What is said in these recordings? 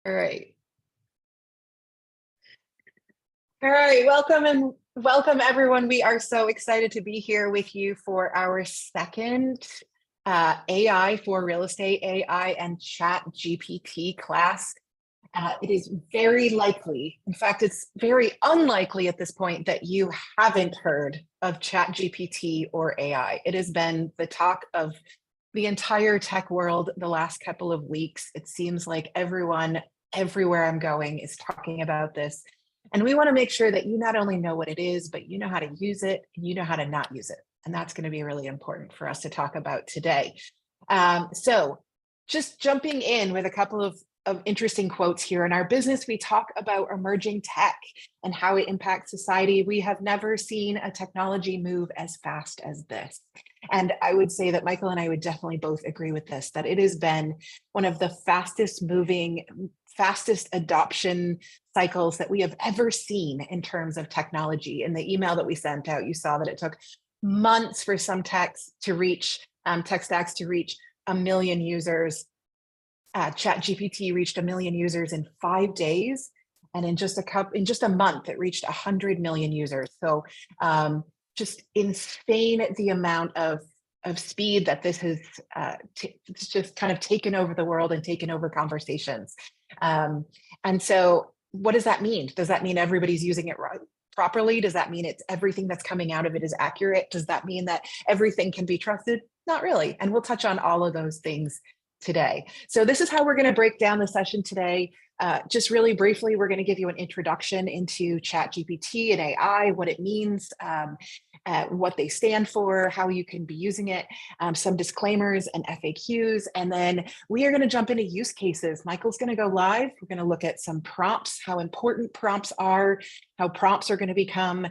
All right. All right. Welcome everyone. We are so excited to be here with you for our second AI for real estate, AI and Chat GPT class. It is very likely, in fact, it's very unlikely at this point that you haven't heard of Chat GPT or AI. It has been the talk of the entire tech world the last couple of weeks. It seems like everyone, everywhere I'm going, is talking about this. And we want to make sure that you not only know what it is, but you know how to use it and you know how to not use it. And that's going to be really important for us to talk about today. So just jumping in with a couple of interesting quotes here. In our business, we talk about emerging tech and how it impacts society. We have never seen a technology move as fast as this. And I would say that Michael and I would definitely both agree with this, that it has been one of the fastest moving, fastest adoption cycles that we have ever seen in terms of technology. In the email that we sent out, you saw that it took months for some tech stacks to reach 1 million users. ChatGPT reached 1 million users in 5 days, and in just a month, it reached 100 million users. So just insane the amount of speed that this has it's just kind of taken over the world and taken over conversations. And so what does that mean? Does that mean everybody's using it right? Properly? Does that mean it's everything that's coming out of it is accurate? Does that mean that everything can be trusted? Not really. And we'll touch on all of those things today. So this is how we're going to break down the session today. Just really briefly, we're going to give you an introduction into ChatGPT and AI, what it means, what they stand for, how you can be using it, some disclaimers and FAQs, and then we are going to jump into use cases. Michael's going to go live. We're going to look at some prompts, how important prompts are, how prompts are going to become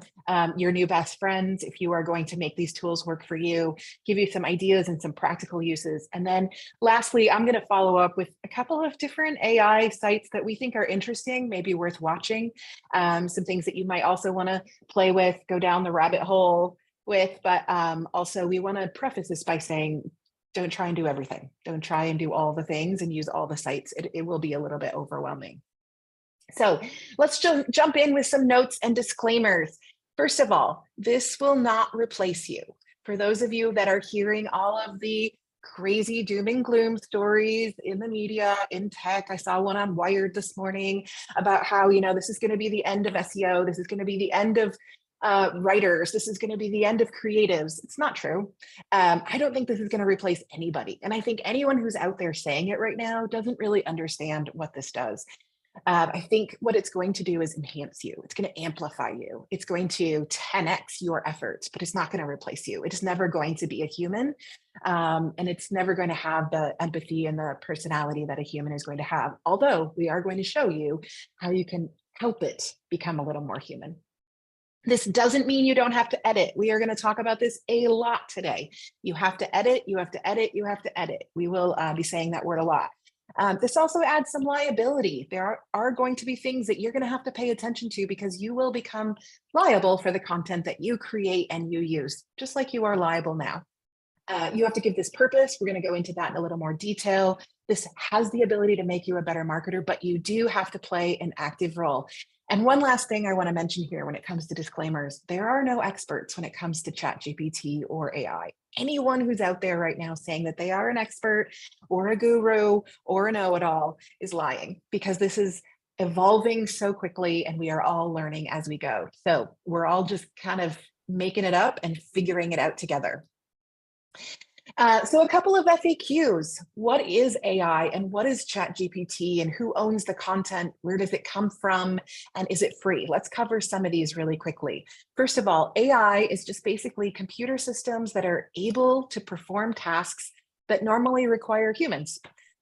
your new best friends if you are going to make these tools work for you, give you some ideas and some practical uses. And then lastly, I'm going to follow up with a couple of different AI sites that we think are interesting, maybe worth watching, some things that you might also want to play with, go down the rabbit hole with, but also we want to preface this by saying, don't try and do everything. Don't try and do all the things and use all the sites. It will be a little bit overwhelming. So let's jump in with some notes and disclaimers. First of all, this will not replace you. For those of you that are hearing all of the crazy doom and gloom stories in the media, in tech, I saw one on Wired this morning about how, this is going to be the end of SEO. This is going to be the end of writers. This is going to be the end of creatives. It's not true. I don't think this is going to replace anybody. And I think anyone who's out there saying it right now doesn't really understand what this does. I think what it's going to do is enhance you. It's going to amplify you. It's going to 10x your efforts, but it's not going to replace you. It is never going to be a human. And it's never going to have the empathy and the personality that a human is going to have. Although we are going to show you how you can help it become a little more human. This doesn't mean you don't have to edit. We are going to talk about this a lot today. You have to edit, you have to edit, you have to edit. We will be saying that word a lot. This also adds some liability. There are going to be things that you're going to have to pay attention to because you will become liable for the content that you create and you use, just like you are liable now. You have to give this purpose. We're going to go into that in a little more detail. This has the ability to make you a better marketer, but you do have to play an active role. And one last thing I want to mention here when it comes to disclaimers, there are no experts when it comes to ChatGPT or AI. Anyone who's out there right now saying that they are an expert or a guru or a know-it-all is lying, because this is evolving so quickly and we are all learning as we go. So we're all just kind of making it up and figuring it out together. So a couple of FAQs. What is AI and what is ChatGPT and who owns the content? Where does it come from? And is it free? Let's cover some of these really quickly. First of all, AI is just basically computer systems that are able to perform tasks that normally require humans.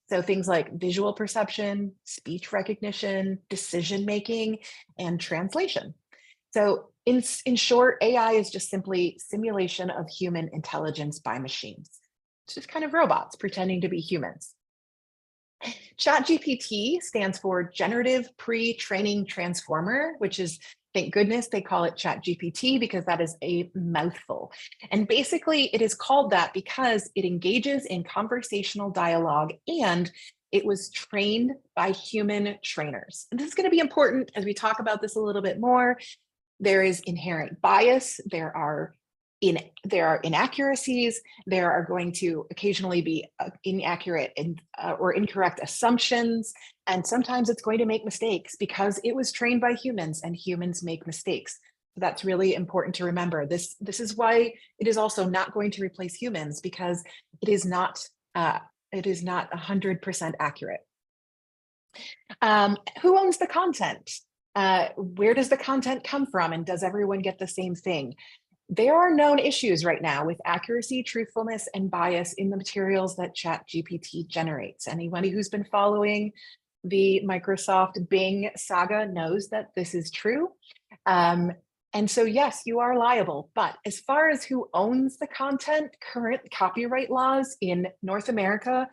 So things like visual perception, speech recognition, decision-making, and translation. So in short, AI is just simply simulation of human intelligence by machines. It's just kind of robots pretending to be humans. ChatGPT stands for Generative Pre-Training Transformer, which is Thank goodness they call it ChatGPT because that is a mouthful. And basically, it is called that because it engages in conversational dialogue and it was trained by human trainers. And this is going to be important as we talk about this a little bit more. There is inherent bias. There are inaccuracies. There are going to occasionally be inaccurate or incorrect assumptions. And sometimes it's going to make mistakes because it was trained by humans and humans make mistakes. So that's really important to remember. This is why it is also not going to replace humans, because it is not 100% accurate. Who owns the content? Where does the content come from? And does everyone get the same thing? There are known issues right now with accuracy, truthfulness, and bias in the materials that ChatGPT generates. Anybody who's been following the Microsoft Bing saga knows that this is true. And so, yes, you are liable. But as far as who owns the content, current copyright laws in North America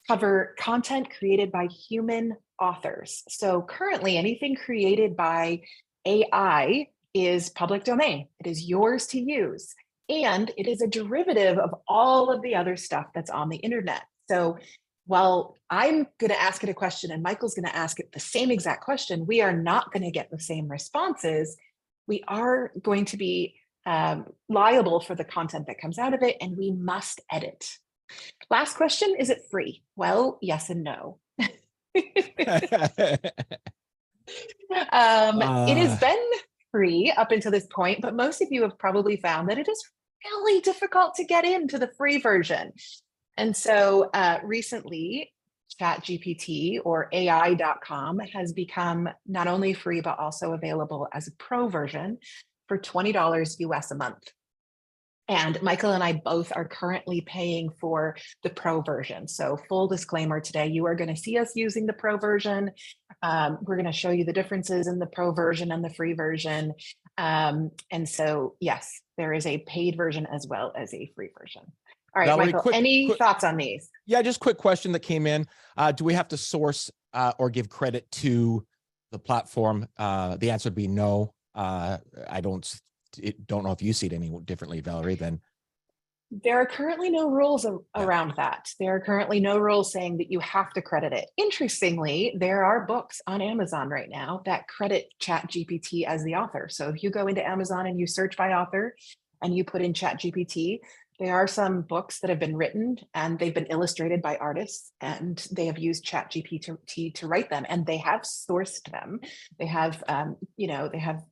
cover content created by human authors. So currently, anything created by AI is public domain. It is yours to use. And it is a derivative of all of the other stuff that's on the internet. So while I'm going to ask it a question and Michael's going to ask it the same exact question, we are not going to get the same responses. We are going to be liable for the content that comes out of it, and we must edit. Last question, is it free? Well, yes and no. It has been free up until this point, but most of you have probably found that it is really difficult to get into the free version. And so recently, ChatGPT or AI.com has become not only free, but also available as a pro version for $20 US a month. And Michael and I both are currently paying for the pro version. So full disclaimer today, you are going to see us using the pro version. We're going to show you the differences in the pro version and the free version. And so, yes, there is a paid version as well as a free version. All right, Valerie, Michael, any thoughts on these? Yeah, just quick question that came in. Do we have to source or give credit to the platform? The answer would be no. I don't know if you see it any differently, Valerie, than. There are currently no rules around that. There are currently no rules saying that you have to credit it. Interestingly, there are books on Amazon right now that credit ChatGPT as the author. So if you go into Amazon and you search by author and you put in ChatGPT, there are some books that have been written and they've been illustrated by artists and they have used ChatGPT to write them, and they have sourced them. They have, they have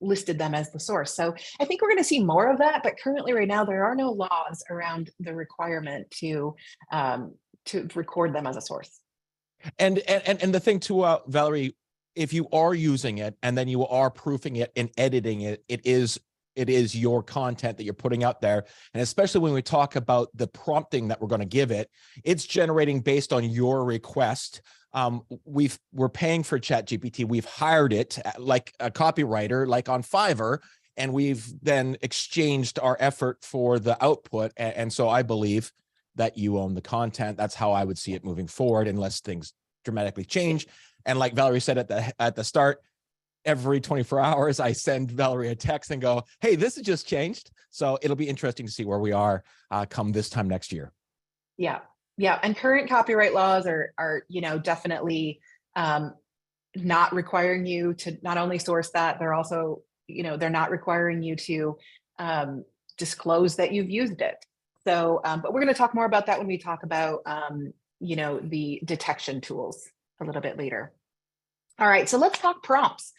listed them as the source. So I think we're going to see more of that, but currently right now there are no laws around the requirement to record them as a source. And the thing too, Valerie, if you are using it and then you are proofing it and editing it, it is your content that you're putting out there. And especially when we talk about the prompting that we're going to give it, it's generating based on your request. We're paying for ChatGPT. We've hired it like a copywriter, like on Fiverr, and we've then exchanged our effort for the output. And so I believe that you own the content. That's how I would see it moving forward, unless things dramatically change. And like Valerie said at the start, every 24 hours, I send Valerie a text and go, hey, this has just changed. So it'll be interesting to see where we are come this time next year. Yeah. Yeah. And current copyright laws are definitely not requiring you to not only source that, they're also, they're not requiring you to disclose that you've used it. So, but we're going to talk more about that when we talk about, the detection tools a little bit later. All right. So let's talk prompts.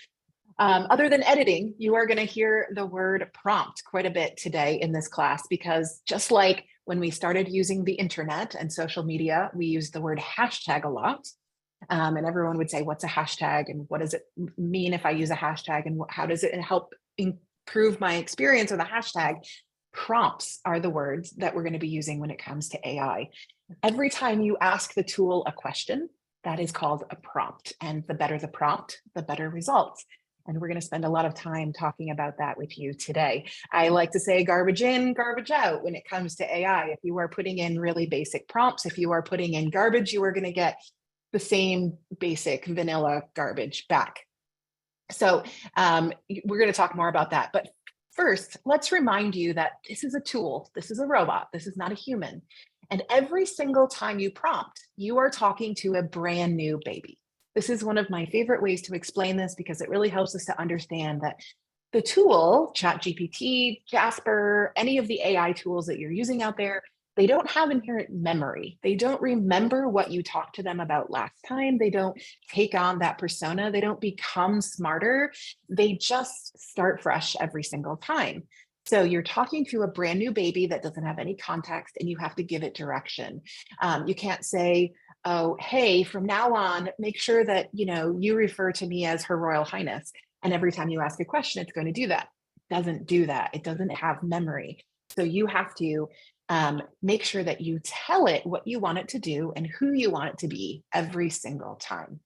Other than editing, you are going to hear the word prompt quite a bit today in this class, because just like when we started using the internet and social media, we used the word hashtag a lot. And everyone would say, what's a hashtag? And what does it mean if I use a hashtag? And how does it help improve my experience with a hashtag? Prompts are the words that we're going to be using when it comes to AI. Every time you ask the tool a question, that is called a prompt. And the better the prompt, the better results. And we're going to spend a lot of time talking about that with you today. I like to say garbage in, garbage out when it comes to AI. If you are putting in really basic prompts, if you are putting in garbage, you are going to get the same basic vanilla garbage back. So we're going to talk more about that. But first, let's remind you that this is a tool. This is a robot. This is not a human. And every single time you prompt, you are talking to a brand new baby. This is one of my favorite ways to explain this because it really helps us to understand that the tool, ChatGPT, Jasper, any of the AI tools that you're using out there, they don't have inherent memory. They don't remember what you talked to them about last time. They don't take on that persona. They don't become smarter. They just start fresh every single time. So you're talking to a brand new baby that doesn't have any context, and you have to give it direction. You can't say, oh, hey, from now on, make sure that you refer to me as Her Royal Highness. And every time you ask a question, it's going to do that. It doesn't do that. It doesn't have memory. So you have to make sure that you tell it what you want it to do and who you want it to be every single time.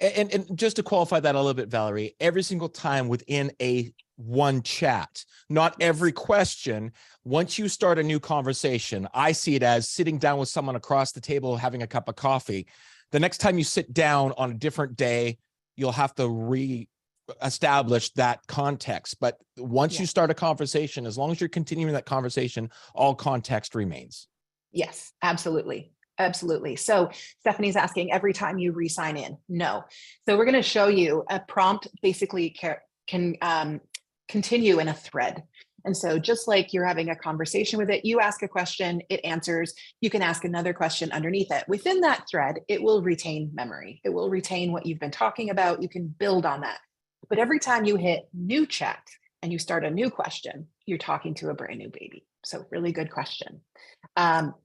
And just to qualify that a little bit, Valerie, every single time within a one chat, not every question. Once you start a new conversation, I see it as sitting down with someone across the table, having a cup of coffee. The next time you sit down on a different day, you'll have to re-establish that context. But once you start a conversation, as long as you're continuing that conversation, all context remains. Yes, absolutely. Absolutely. So Stephanie's asking every time you re-sign in. No. So we're going to show you a prompt basically can continue in a thread. And so just like you're having a conversation with it, you ask a question, it answers, you can ask another question underneath it. Within that thread, it will retain memory. It will retain what you've been talking about. You can build on that. But every time you hit new chat and you start a new question, you're talking to a brand new baby. So really good question.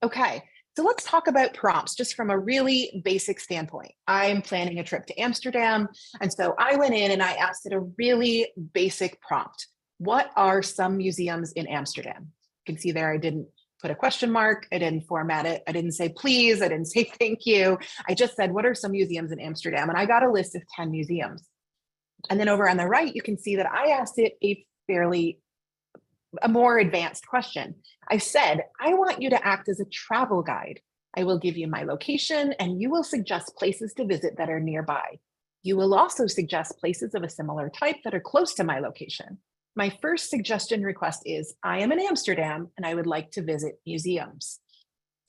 Okay. So let's talk about prompts just from a really basic standpoint. I'm planning a trip to Amsterdam. And so I went in and I asked it a really basic prompt. What are some museums in Amsterdam? You can see there, I didn't put a question mark. I didn't format it. I didn't say please. I didn't say thank you. I just said, what are some museums in Amsterdam? And I got a list of 10 museums. And then over on the right, you can see that I asked it a more advanced question. I said, I want you to act as a travel guide. I will give you my location and you will suggest places to visit that are nearby. You will also suggest places of a similar type that are close to my location. My first suggestion request is, I am in Amsterdam and I would like to visit museums.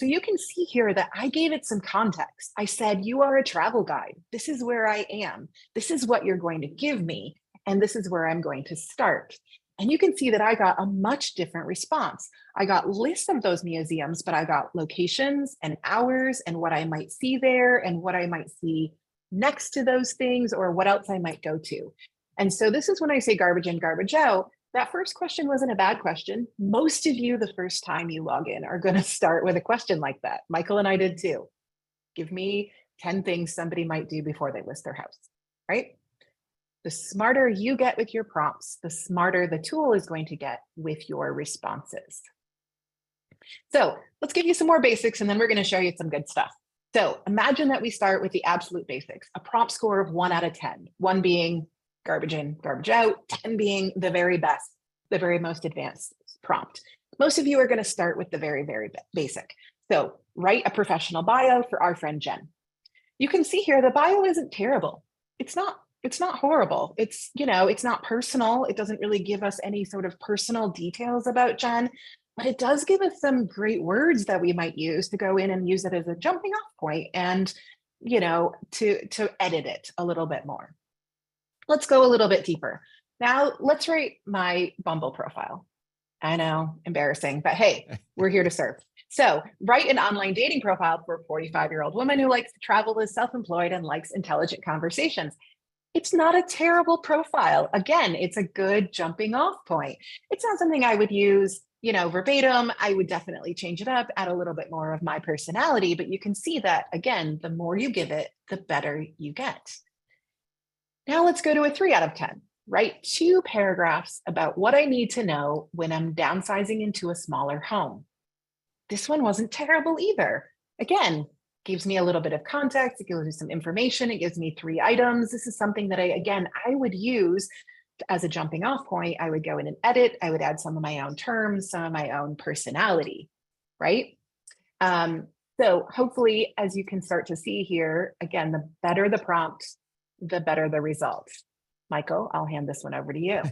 So you can see here that I gave it some context. I said, you are a travel guide. This is where I am. This is what you're going to give me. And this is where I'm going to start. And you can see that I got a much different response. I got lists of those museums, but I got locations and hours and what I might see there and what I might see next to those things or what else I might go to. And so this is when I say garbage in, garbage out. That first question wasn't a bad question. Most of you, the first time you log in, are going to start with a question like that. Michael and I did too. Give me 10 things somebody might do before they list their house, right? The smarter you get with your prompts, the smarter the tool is going to get with your responses. So let's give you some more basics and then we're going to show you some good stuff. So imagine that we start with the absolute basics, a prompt score of 1 out of 10, 1 being garbage in, garbage out, 10 being the very best, the very most advanced prompt. Most of you are going to start with the very, very basic. So write a professional bio for our friend Jen. You can see here the bio isn't terrible. It's not horrible. It's, it's not personal. It doesn't really give us any sort of personal details about Jen, but it does give us some great words that we might use to go in and use it as a jumping off point and, to edit it a little bit more. Let's go a little bit deeper. Now let's write my Bumble profile. I know, embarrassing, but hey, we're here to serve. So write an online dating profile for a 45-year-old woman who likes to travel, is self-employed, and likes intelligent conversations. It's not a terrible profile. Again, it's a good jumping off point. It's not something I would use, verbatim. I would definitely change it up, add a little bit more of my personality, but you can see that, again, the more you give it, the better you get. Now let's go to a 3 out of 10. Write 2 paragraphs about what I need to know when I'm downsizing into a smaller home. This one wasn't terrible either. Again, gives me a little bit of context. It gives me some information. It gives me 3 items. This is something that I would use as a jumping off point. I would go in and edit. I would add some of my own terms, some of my own personality, right? So hopefully, as you can start to see here, again, the better the prompt, the better the results. Michael, I'll hand this one over to you.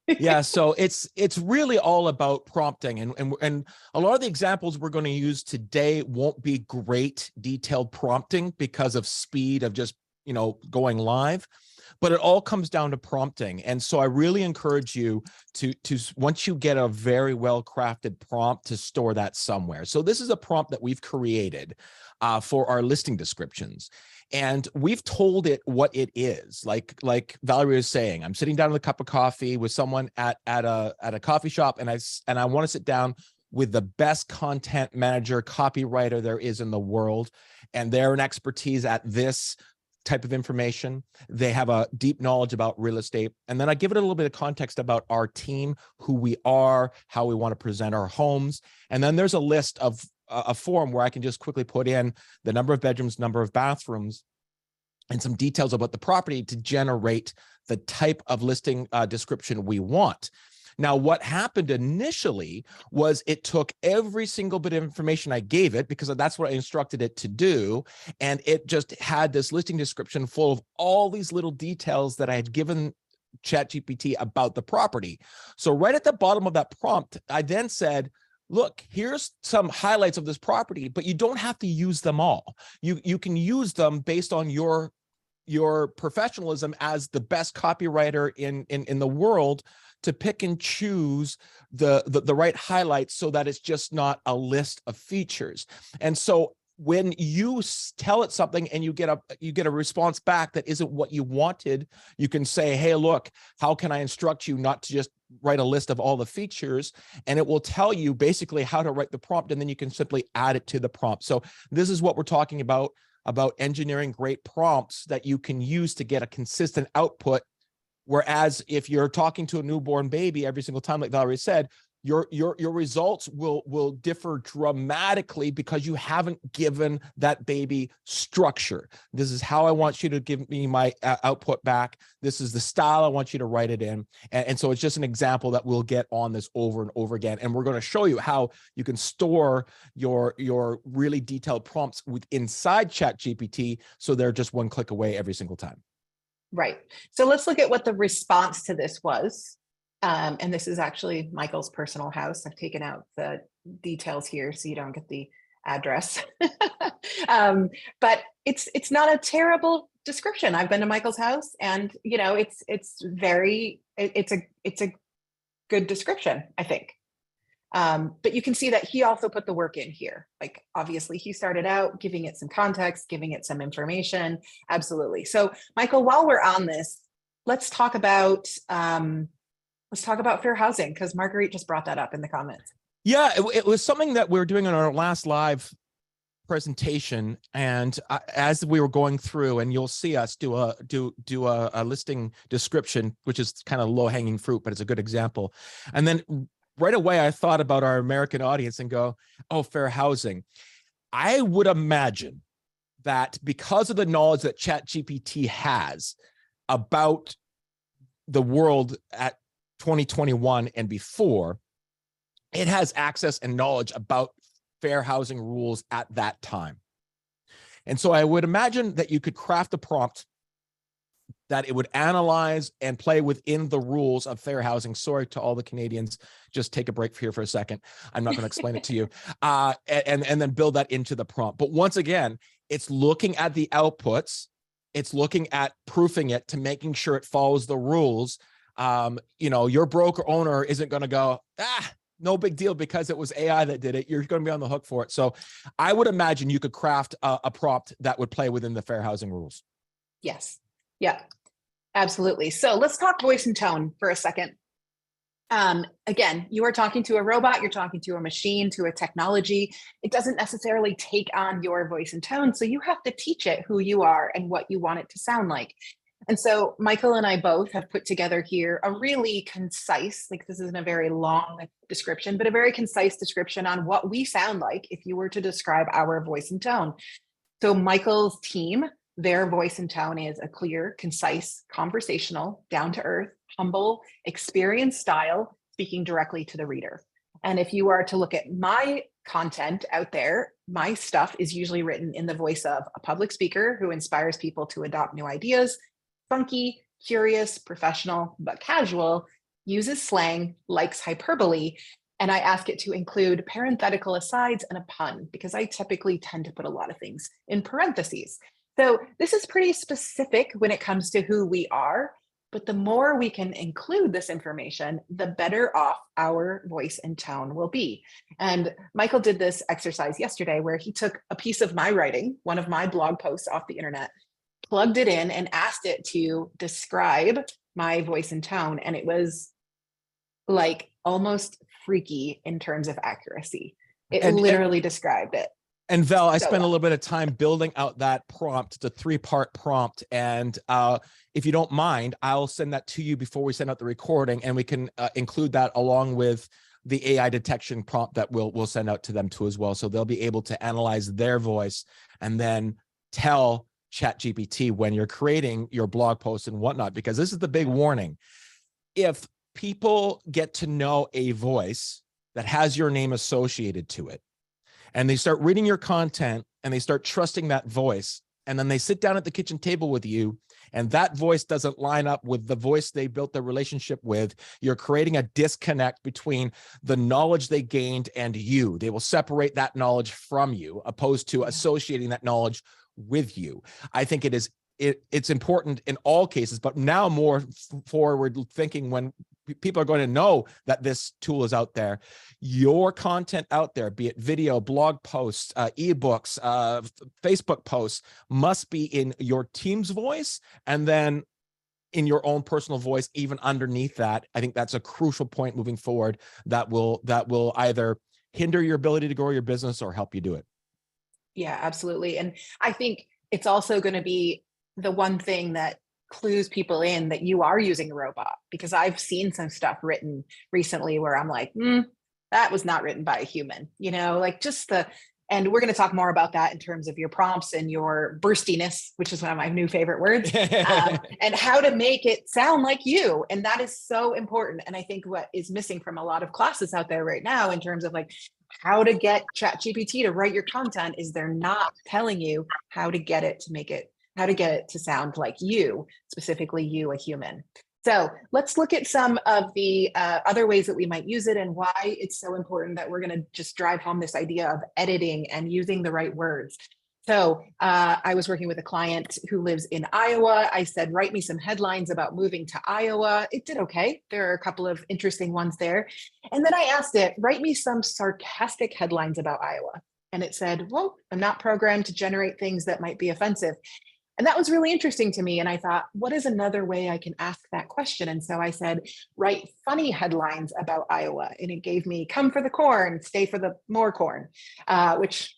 Yeah, so it's really all about prompting, and a lot of the examples we're going to use today won't be great detailed prompting because of speed of just going live, but it all comes down to prompting. And so I really encourage you to once you get a very well crafted prompt, to store that somewhere. So this is a prompt that we've created for our listing descriptions. And we've told it what it is. Like Valerie was saying, I'm sitting down with a cup of coffee with someone at a coffee shop, and I want to sit down with the best content manager, copywriter there is in the world, and they're an expertise at this type of information. They have a deep knowledge about real estate. And then I give it a little bit of context about our team, who we are, how we want to present our homes. And then there's a list of a form where I can just quickly put in the number of bedrooms, number of bathrooms, and some details about the property to generate the type of listing description we want. Now, what happened initially was it took every single bit of information I gave it, because that's what I instructed it to do, and it just had this listing description full of all these little details that I had given ChatGPT about the property. So right at the bottom of that prompt, I then said, look, here's some highlights of this property, but you don't have to use them all. You can use them based on your professionalism as the best copywriter in the world, to pick and choose the right highlights so that it's just not a list of features. And so when you tell it something and you get a response back that isn't what you wanted, you can say, hey, look, how can I instruct you not to just write a list of all the features? And it will tell you basically how to write the prompt, and then you can simply add it to the prompt. So this is what we're talking about engineering great prompts that you can use to get a consistent output. Whereas if you're talking to a newborn baby every single time, like Valerie said, your results will differ dramatically because you haven't given that baby structure. This is how I want you to give me my output back. This is the style I want you to write it in. And so it's just an example that we'll get on this over and over again. And we're going to show you how you can store your really detailed prompts inside ChatGPT, so they're just one click away every single time. Right. So let's look at what the response to this was. And this is actually Michael's personal house. I've taken out the details here so you don't get the address. But it's not a terrible description. I've been to Michael's house, and it's a good description, I think. But you can see that he also put the work in here. Like, obviously he started out giving it some context, giving it some information. Absolutely. So Michael, while we're on this, let's talk about fair housing, because Marguerite just brought that up in the comments. Yeah, it was something that we were doing on our last live presentation, and as we were going through, and you'll see us do a listing description, which is kind of low-hanging fruit, but it's a good example. And then right away, I thought about our American audience and go, oh, fair housing. I would imagine that because of the knowledge that ChatGPT has about the world at 2021 and before, it has access and knowledge about fair housing rules at that time. And so I would imagine that you could craft a prompt that it would analyze and play within the rules of fair housing. Sorry to all the Canadians, just take a break here for a second. I'm not going to explain it to you. And then build that into the prompt. But once again, it's looking at the outputs. It's looking at proofing it to making sure it follows the rules. Your broker owner isn't going to go, no big deal because it was AI that did it. You're going to be on the hook for it. So I would imagine you could craft a prompt that would play within the fair housing rules. Yes. Yeah, absolutely. So let's talk voice and tone for a second. Again, you are talking to a robot, you're talking to a machine, to a technology. It doesn't necessarily take on your voice and tone. So you have to teach it who you are and what you want it to sound like. And so Michael and I both have put together here a really concise, like, this isn't a very long description, but a very concise description on what we sound like if you were to describe our voice and tone. So Michael's team, their voice and tone is a clear, concise, conversational, down-to-earth, humble, experienced style, speaking directly to the reader. And if you are to look at my content out there, my stuff is usually written in the voice of a public speaker who inspires people to adopt new ideas, funky, curious, professional, but casual, uses slang, likes hyperbole, and I ask it to include parenthetical asides and a pun because I typically tend to put a lot of things in parentheses. So this is pretty specific when it comes to who we are, but the more we can include this information, the better off our voice and tone will be. And Michael did this exercise yesterday where he took a piece of my writing, one of my blog posts off the internet, plugged it in and asked it to describe my voice and tone. And it was like almost freaky in terms of accuracy. It literally described it. And Val, I So spent a well. little bit of time building out that prompt, the 3-part prompt. And if you don't mind, I'll send that to you before we send out the recording, and we can include that along with the AI detection prompt that we'll send out to them too as well. So they'll be able to analyze their voice and then tell ChatGPT when you're creating your blog posts and whatnot, because this is the big warning. If people get to know a voice that has your name associated to it, and they start reading your content and they start trusting that voice, and then they sit down at the kitchen table with you and that voice doesn't line up with the voice they built their relationship with, you're creating a disconnect between the knowledge they gained and you. They will separate that knowledge from you, opposed to associating that knowledge with you. I think it's important in all cases, but now more forward thinking when people are going to know that this tool is out there. Your content out there, be it video, blog posts, ebooks, Facebook posts, must be in your team's voice, and then in your own personal voice, even underneath that. I think that's a crucial point moving forward that will either hinder your ability to grow your business or help you do it. Yeah, absolutely. And I think it's also going to be the one thing that clues people in that you are using a robot, because I've seen some stuff written recently where I'm like, that was not written by a human, like and we're going to talk more about that in terms of your prompts and your burstiness, which is one of my new favorite words, and how to make it sound like you. And that is so important. And I think what is missing from a lot of classes out there right now in terms of like how to get ChatGPT to write your content is they're not telling you how to get it to sound like you, specifically you, a human. So let's look at some of the other ways that we might use it and why it's so important that we're going to just drive home this idea of editing and using the right words. So I was working with a client who lives in Iowa. I said, write me some headlines about moving to Iowa. It did okay. There are a couple of interesting ones there. And then I asked it, write me some sarcastic headlines about Iowa. And it said, well, I'm not programmed to generate things that might be offensive. And that was really interesting to me. And I thought, what is another way I can ask that question? And so I said, write funny headlines about Iowa. And it gave me come for the corn, stay for the more corn, which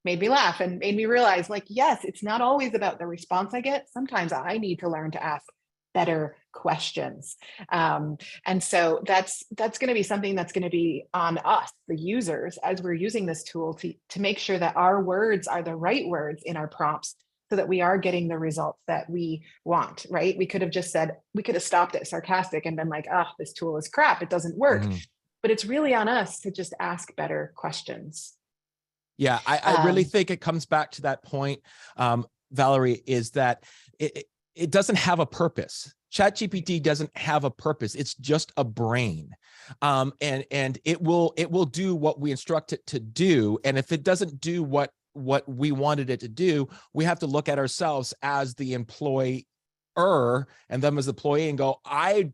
made me laugh and made me realize, like, yes, it's not always about the response I get. Sometimes I need to learn to ask better questions. And so that's going to be something that's going to be on us, the users, as we're using this tool to make sure that our words are the right words in our prompts, so that we are getting the results that we want, right? We could have stopped at sarcastic and been like, oh, this tool is crap, it doesn't work. But it's really on us to just ask better questions. Yeah, I really think it comes back to that point, Valerie, is that it doesn't have a purpose. ChatGPT doesn't have a purpose. It's just a brain. And it will do what we instruct it to do. And if it doesn't do what we wanted it to do, we have to look at ourselves as the employer and them as the employee and go, I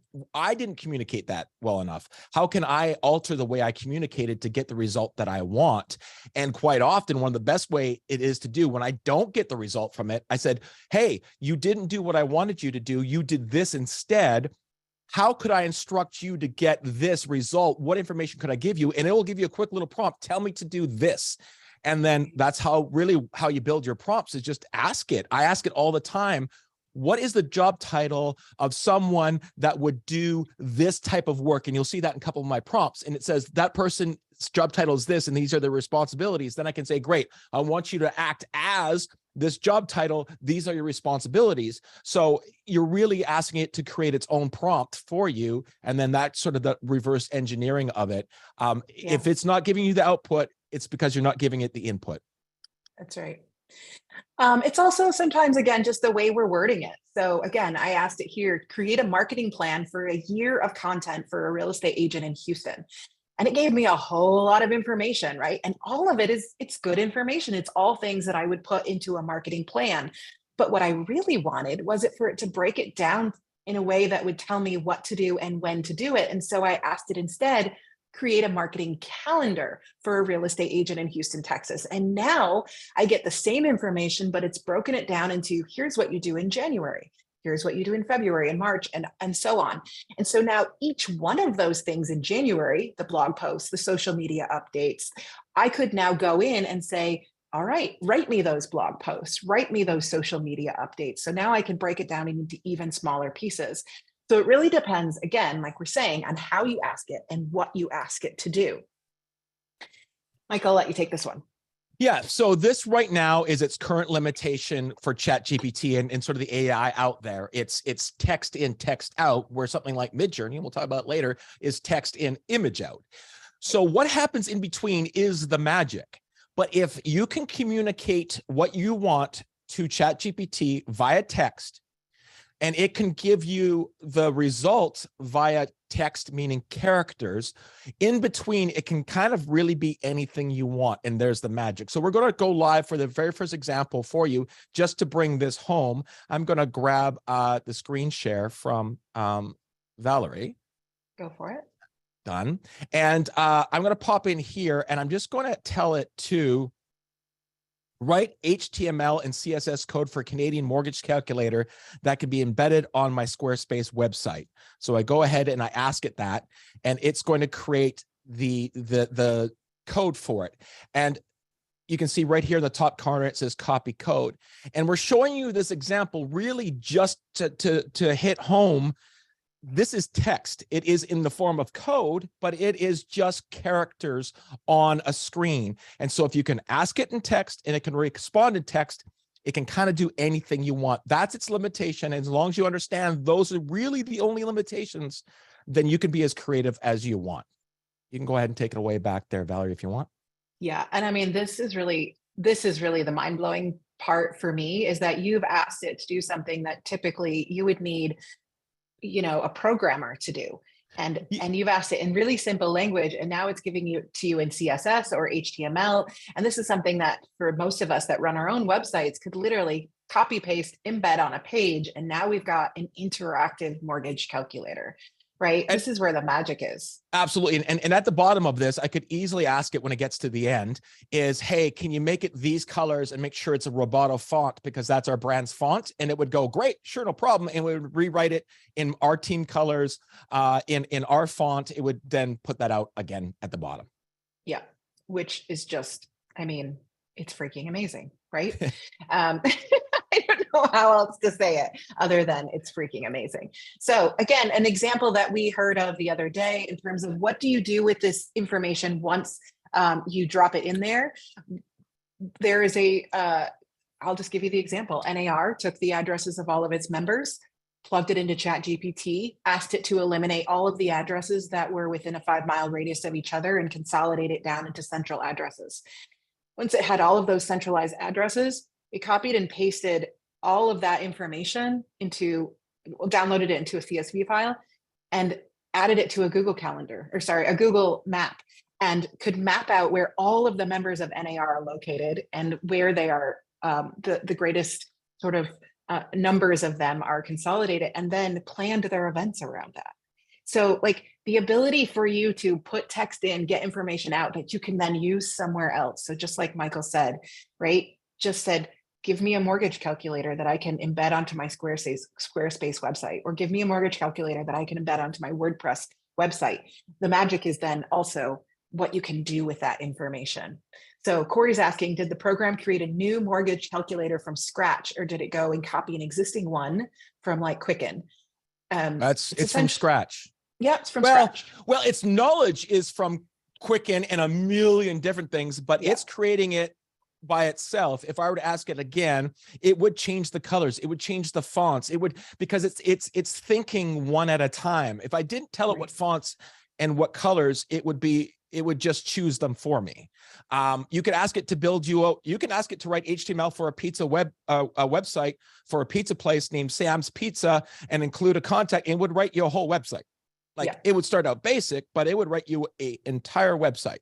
didn't communicate that well enough. How can I alter the way I communicated to get the result that I want? And quite often, one of the best way it is to do when I don't get the result from it, I said, hey, you didn't do what I wanted you to do. You did this instead. How could I instruct you to get this result? What information could I give you? And it will give you a quick little prompt. Tell me to do this. And then that's how you build your prompts, is just ask it. I ask it all the time. What is the job title of someone that would do this type of work? And you'll see that in a couple of my prompts. And it says that person's job title is this, and these are the responsibilities. Then I can say, great, I want you to act as this job title. These are your responsibilities. So you're really asking it to create its own prompt for you. And then that's sort of the reverse engineering of it. If it's not giving you the output, it's because you're not giving it the input. That's right. It's also sometimes, again, just the way we're wording it. So again, I asked it here, create a marketing plan for a year of content for a real estate agent in Houston. And it gave me a whole lot of information, right? And all of it it's good information. It's all things that I would put into a marketing plan. But what I really wanted was it for it to break it down in a way that would tell me what to do and when to do it. And so I asked it instead, create a marketing calendar for a real estate agent in Houston, Texas. And now I get the same information, but it's broken it down into here's what you do in January, here's what you do in February and March, and so on. And so now each one of those things in January, the blog posts, the social media updates, I could now go in and say, all right, write me those blog posts, write me those social media updates. So now I can break it down into even smaller pieces. So it really depends, again, like we're saying, on how you ask it and what you ask it to do. Mike, I'll let you take this one. Yeah, so this right now is its current limitation for ChatGPT and sort of the AI out there. It's text in, text out, where something like Midjourney, and we'll talk about it later, is text in, image out. So what happens in between is the magic. But if you can communicate what you want to ChatGPT via text, and it can give you the results via text, meaning characters. In between, it can kind of really be anything you want, and there's the magic. So we're going to go live for the very first example for you, just to bring this home. I'm going to grab the screen share from Valerie. Go for it. Done. And I'm going to pop in here, and I'm just going to tell it to write HTML and CSS code for Canadian mortgage calculator that can be embedded on my Squarespace website. So I go ahead and I ask it that, and it's going to create the code for it. And you can see right here in the top corner, it says copy code. And we're showing you this example really just to hit home. This is text. It is in the form of code, but it is just characters on a screen. And so if you can ask it in text and it can respond in text, it can kind of do anything you want. That's its limitation. And as long as you understand those are really the only limitations, then you can be as creative as you want. You can go ahead and take it away back there, Valerie, if you want. Yeah. And I mean, this is really the mind-blowing part for me, is that you've asked it to do something that typically you would need, a programmer to do. And you've asked it in really simple language, and now it's giving you to you in CSS or HTML. And this is something that for most of us that run our own websites could literally copy paste, embed on a page. And now we've got an interactive mortgage calculator, right? And this is where the magic is. Absolutely. And at the bottom of this, I could easily ask it when it gets to the end is, hey, can you make it these colors and make sure it's a Roboto font because that's our brand's font? And it would go, great, sure, no problem. And we would rewrite it in our team colors, in our font. It would then put that out again at the bottom. Yeah, which is just, I mean, it's freaking amazing, right? I don't know how else to say it other than it's freaking amazing. So again, an example that we heard of the other day in terms of what do you do with this information once you drop it in there. There is I'll just give you the example. NAR took the addresses of all of its members, plugged it into ChatGPT, asked it to eliminate all of the addresses that were within a 5-mile radius of each other and consolidate it down into central addresses. Once it had all of those centralized addresses, it copied and pasted all of that information downloaded it into a CSV file and added it to a Google map, and could map out where all of the members of NAR are located and where they are, the greatest sort of numbers of them are consolidated, and then planned their events around that. So like the ability for you to put text in, get information out that you can then use somewhere else. So just like Michael said, right? Just said, give me a mortgage calculator that I can embed onto my Squarespace website, or give me a mortgage calculator that I can embed onto my WordPress website. The magic is then also what you can do with that information. So Corey's asking, did the program create a new mortgage calculator from scratch, or did it go and copy an existing one from like Quicken? It's from scratch. Yeah, it's from scratch. Well, its knowledge is from Quicken and a million different things, but it's creating it by itself. If I were to ask it again, it would change the colors. It would change the fonts. It would, because it's thinking one at a time. If I didn't tell it what fonts and what colors, it would be it would just choose them for me. You could ask it to build you can ask it to write HTML for a pizza website for a pizza place named Sam's Pizza and include a contact, and it would write you a whole website. Like it would start out basic, but it would write you an entire website.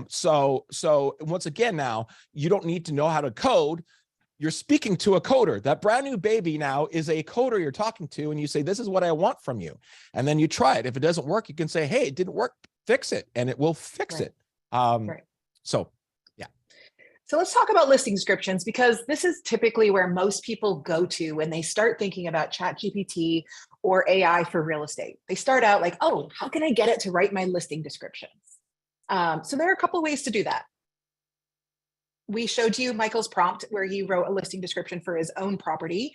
So once again, now you don't need to know how to code. You're speaking to a coder. That brand new baby now is a coder you're talking to, and you say, this is what I want from you. And then you try it. If it doesn't work, you can say, hey, it didn't work, fix it, and it will fix it. So, yeah. So let's talk about listing descriptions, because this is typically where most people go to when they start thinking about ChatGPT or AI for real estate. They start out like, oh, how can I get it to write my listing descriptions? So there are a couple of ways to do that. We showed you Michael's prompt where he wrote a listing description for his own property.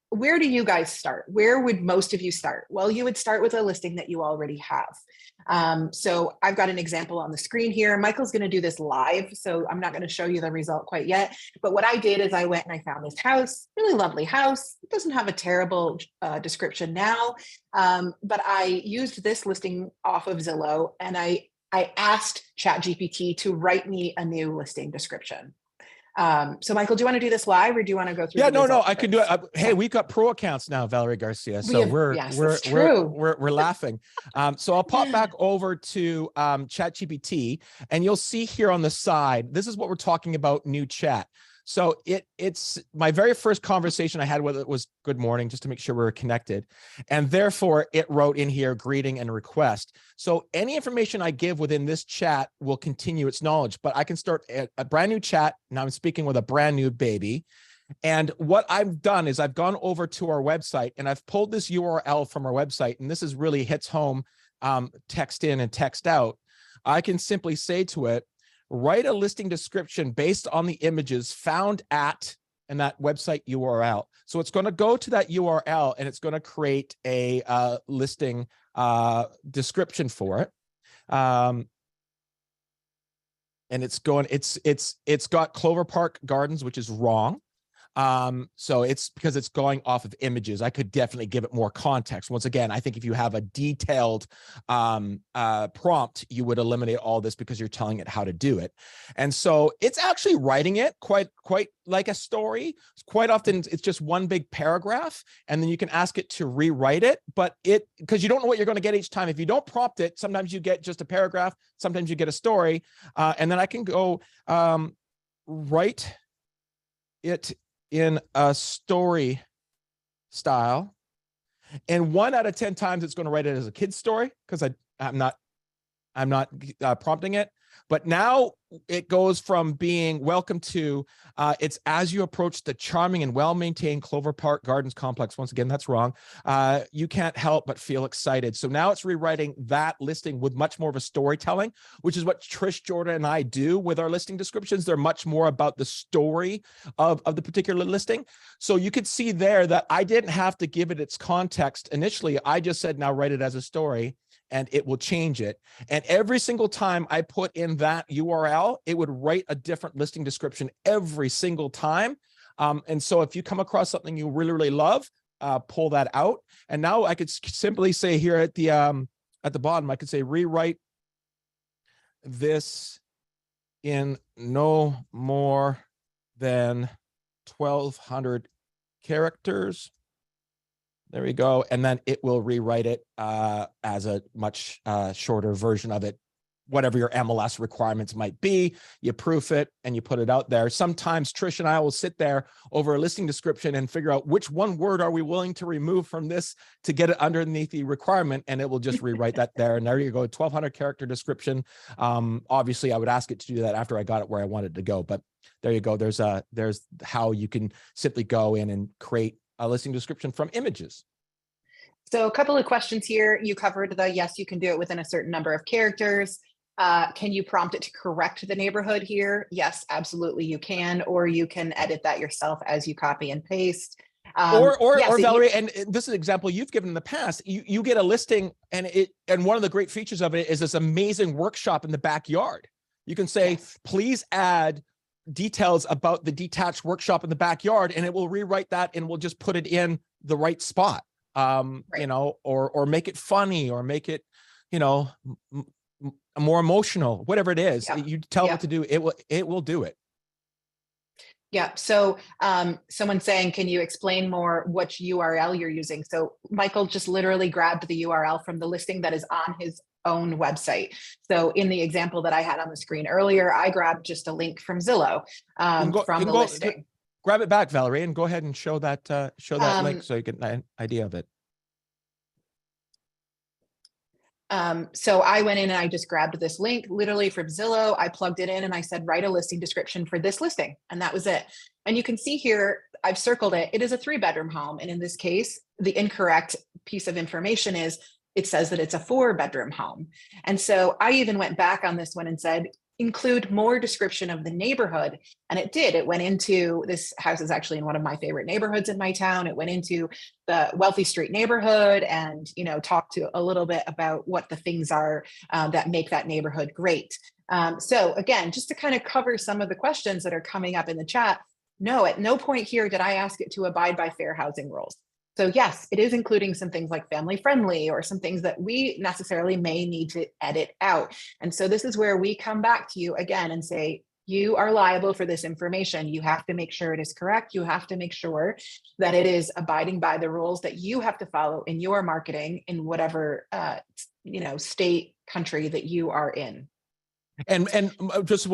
Where do you guys start? Where would most of you start? Well, you would start with a listing that you already have. So I've got an example on the screen here. Michael's going to do this live, so I'm not going to show you the result quite yet. But what I did is I went and I found this house, really lovely house. It doesn't have a terrible description now, but I used this listing off of Zillow, and I asked ChatGPT to write me a new listing description. So Michael, do you want to do this live, or do you want to go through? Yeah, no, I can do it. Hey, we've got pro accounts now, Valerie Garcia. So we're laughing. So I'll pop back over to ChatGPT, and you'll see here on the side, this is what we're talking about, new chat. So it's my very first conversation I had with it was good morning, just to make sure we were connected. And therefore it wrote in here, greeting and request. So any information I give within this chat will continue its knowledge, but I can start a brand new chat. Now I'm speaking with a brand new baby. And what I've done is I've gone over to our website and I've pulled this URL from our website. And this is really hits home, text in and text out. I can simply say to it, write a listing description based on the images found at, and that website URL. So it's going to go to that URL and it's going to create a listing description for it. And it's got Clover Park Gardens, which is wrong. So it's because it's going off of images. I could definitely give it more context. Once again, I think if you have a detailed prompt, you would eliminate all this because you're telling it how to do it. And so it's actually writing it quite like a story. Quite often it's just one big paragraph, and then you can ask it to rewrite it, but because you don't know what you're going to get each time. If you don't prompt it, sometimes you get just a paragraph, sometimes you get a story. And then I can go write it in a story style, and 1 out of 10 times it's going to write it as a kid's story because I'm not prompting it. But now it goes from being welcome to it's as you approach the charming and well-maintained Clover Park Gardens complex. Once again, that's wrong. You can't help but feel excited. So now it's rewriting that listing with much more of a storytelling, which is what Trish, Jordan, and I do with our listing descriptions. They're much more about the story of the particular listing. So you could see there that I didn't have to give it its context initially. I just said, now write it as a story, and it will change it. And every single time I put in that URL, it would write a different listing description every single time. And so if you come across something you really, really love, pull that out. And now I could simply say here at the bottom, I could say, rewrite this in no more than 1,200 characters. There we go. And then it will rewrite it as a much shorter version of it, whatever your MLS requirements might be. You proof it and you put it out there. Sometimes Trish and I will sit there over a listing description and figure out which one word are we willing to remove from this to get it underneath the requirement, and it will just rewrite that there. And there you go, 1,200 character description. Obviously, I would ask it to do that after I got it where I wanted to go, but there you go. There's how you can simply go in and create a listing description from images. So a couple of questions here. You covered the yes, you can do it within a certain number of characters. Can you prompt it to correct the neighborhood here? Yes, absolutely you can, or you can edit that yourself as you copy and paste. Or Valerie, and this is an example you've given in the past. You get a listing, and one of the great features of it is this amazing workshop in the backyard. You can say, yes, please add details about the detached workshop in the backyard, and it will rewrite that and we'll just put it in the right spot. Right. You know, or make it funny, or make it, you know, more emotional, whatever it is, Yeah. you tell it Yeah. what to do, it will do it. Yeah. So someone's saying, can you explain more which URL you're using? So Michael just literally grabbed the URL from the listing that is on his own website. So in the example that I had on the screen earlier, I grabbed just a link from Zillow from the listing. Grab it back, Valerie, and go ahead and show that link so you get an idea of it. So I went in and I just grabbed this link literally from Zillow. I plugged it in and I said, write a listing description for this listing. And that was it. And you can see here, I've circled it. It is a 3-bedroom home. And in this case, the incorrect piece of information is it says that it's a 4-bedroom home. And so I even went back on this one and said, include more description of the neighborhood. And it did. It went into, this house is actually in one of my favorite neighborhoods in my town. It went into the Wealthy Street neighborhood and, talked to a little bit about what the things are that make that neighborhood great. So again, just to kind of cover some of the questions that are coming up in the chat, no, at no point here did I ask it to abide by fair housing rules. So yes, it is including some things like family friendly or some things that we necessarily may need to edit out. And so this is where we come back to you again and say, you are liable for this information. You have to make sure it is correct. You have to make sure that it is abiding by the rules that you have to follow in your marketing in whatever, state, country that you are in. And just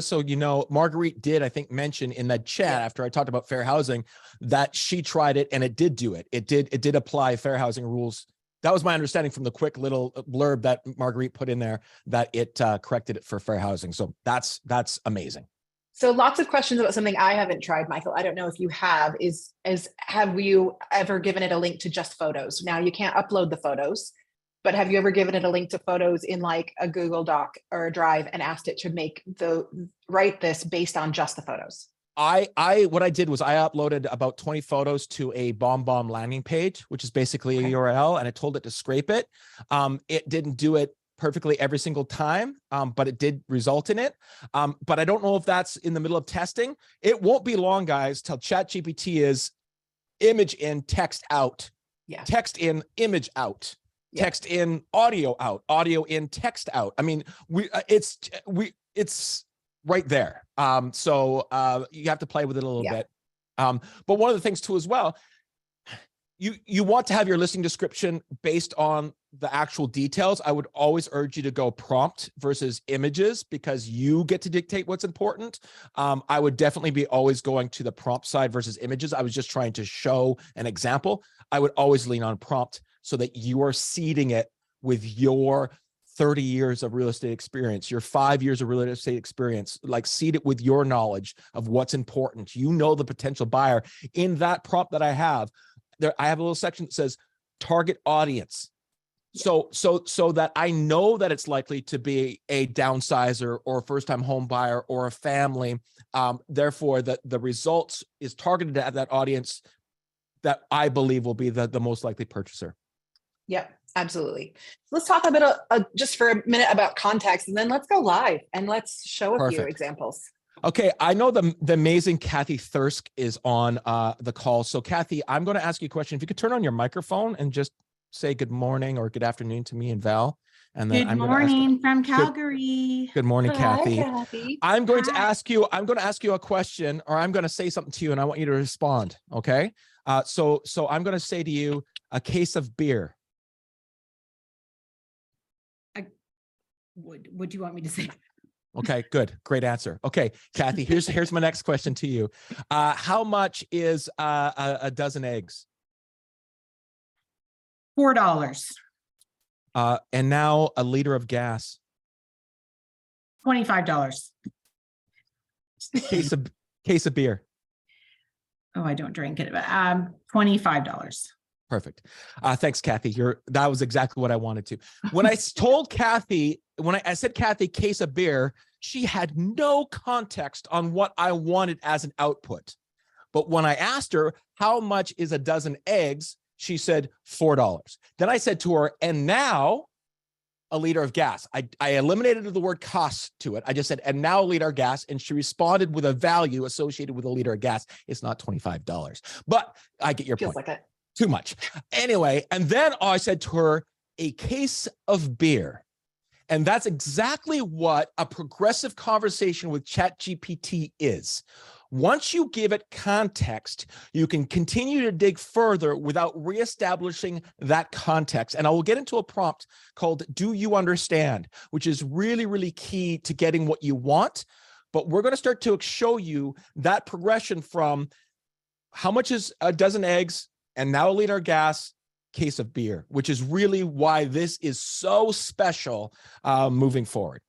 so you know, Marguerite did, I think, mention in that chat after I talked about fair housing that she tried it and it did do it. It did apply fair housing rules. That was my understanding from the quick little blurb that Marguerite put in there, that it corrected it for fair housing. So that's amazing. So lots of questions about something I haven't tried, Michael. I don't know if you have, have you ever given it a link to just photos? Now you can't upload the photos, but have you ever given it a link to photos in like a Google Doc or a Drive and asked it to write this based on just the photos? What I did was I uploaded about 20 photos to a BombBomb landing page, which is basically a URL, and I told it to scrape it. It didn't do it perfectly every single time, but it did result in it. But I don't know if that's in the middle of testing. It won't be long, guys, till ChatGPT is image in, text out, text in, image out. Text in, audio out, audio in, text out. I mean, it's right there. So you have to play with it a little bit. But one of the things too, as well, you want to have your listing description based on the actual details. I would always urge you to go prompt versus images because you get to dictate what's important. I would definitely be always going to the prompt side versus images. I was just trying to show an example. I would always lean on prompt, so that you are seeding it with your 30 years of real estate experience, your 5 years of real estate experience, like seed it with your knowledge of what's important. You know the potential buyer. In that prompt that I have, there I have a little section that says target audience. So that I know that it's likely to be a downsizer or a first-time home buyer or a family. Therefore, the results is targeted at that audience that I believe will be the most likely purchaser. Yep, absolutely. Let's talk a bit just for a minute about context, and then let's go live and let's show a few examples. Okay, I know the amazing Kathy Thirsk is on the call. So Kathy, I'm going to ask you a question. If you could turn on your microphone and just say good morning or good afternoon to me and Val. And then good morning from Calgary. Good morning, Kathy. Hi, Kathy. I'm going to ask you a question, or I'm going to say something to you and I want you to respond. Okay. So I'm going to say to you, a case of beer. What do you want me to say? Okay, good. Great answer. Okay, Kathy, here's my next question to you. How much is a dozen eggs? $4. And now a liter of gas. $25. Case of beer. Oh, I don't drink it. $25. Perfect. Thanks, Kathy. That was exactly what I wanted to. When I told Kathy, when I said, Kathy, case of beer, she had no context on what I wanted as an output. But when I asked her, how much is a dozen eggs? She said $4. Then I said to her, and now a liter of gas. I eliminated the word cost to it. I just said, and now a liter of gas. And she responded with a value associated with a liter of gas. It's not $25, but I get your point. Feels like it. Too much. Anyway, and then I said to her, a case of beer. And that's exactly what a progressive conversation with ChatGPT is. Once you give it context, you can continue to dig further without reestablishing that context. And I will get into a prompt called "Do you understand?", which is really, really key to getting what you want. But we're going to start to show you that progression from how much is a dozen eggs and now a liter of gas, case of beer, which is really why this is so special moving forward.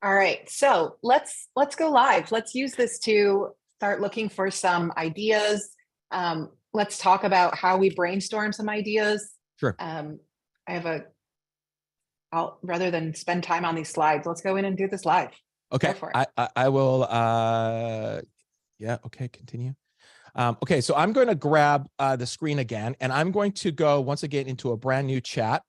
All right, so let's go live. Let's use this to start looking for some ideas. Let's talk about how we brainstorm some ideas. Sure. Rather than spend time on these slides, let's go in and do this live. Okay, Go for it. I will. Yeah. Okay. Continue. Okay, so I'm going to grab the screen again, and I'm going to go once again into a brand new chat.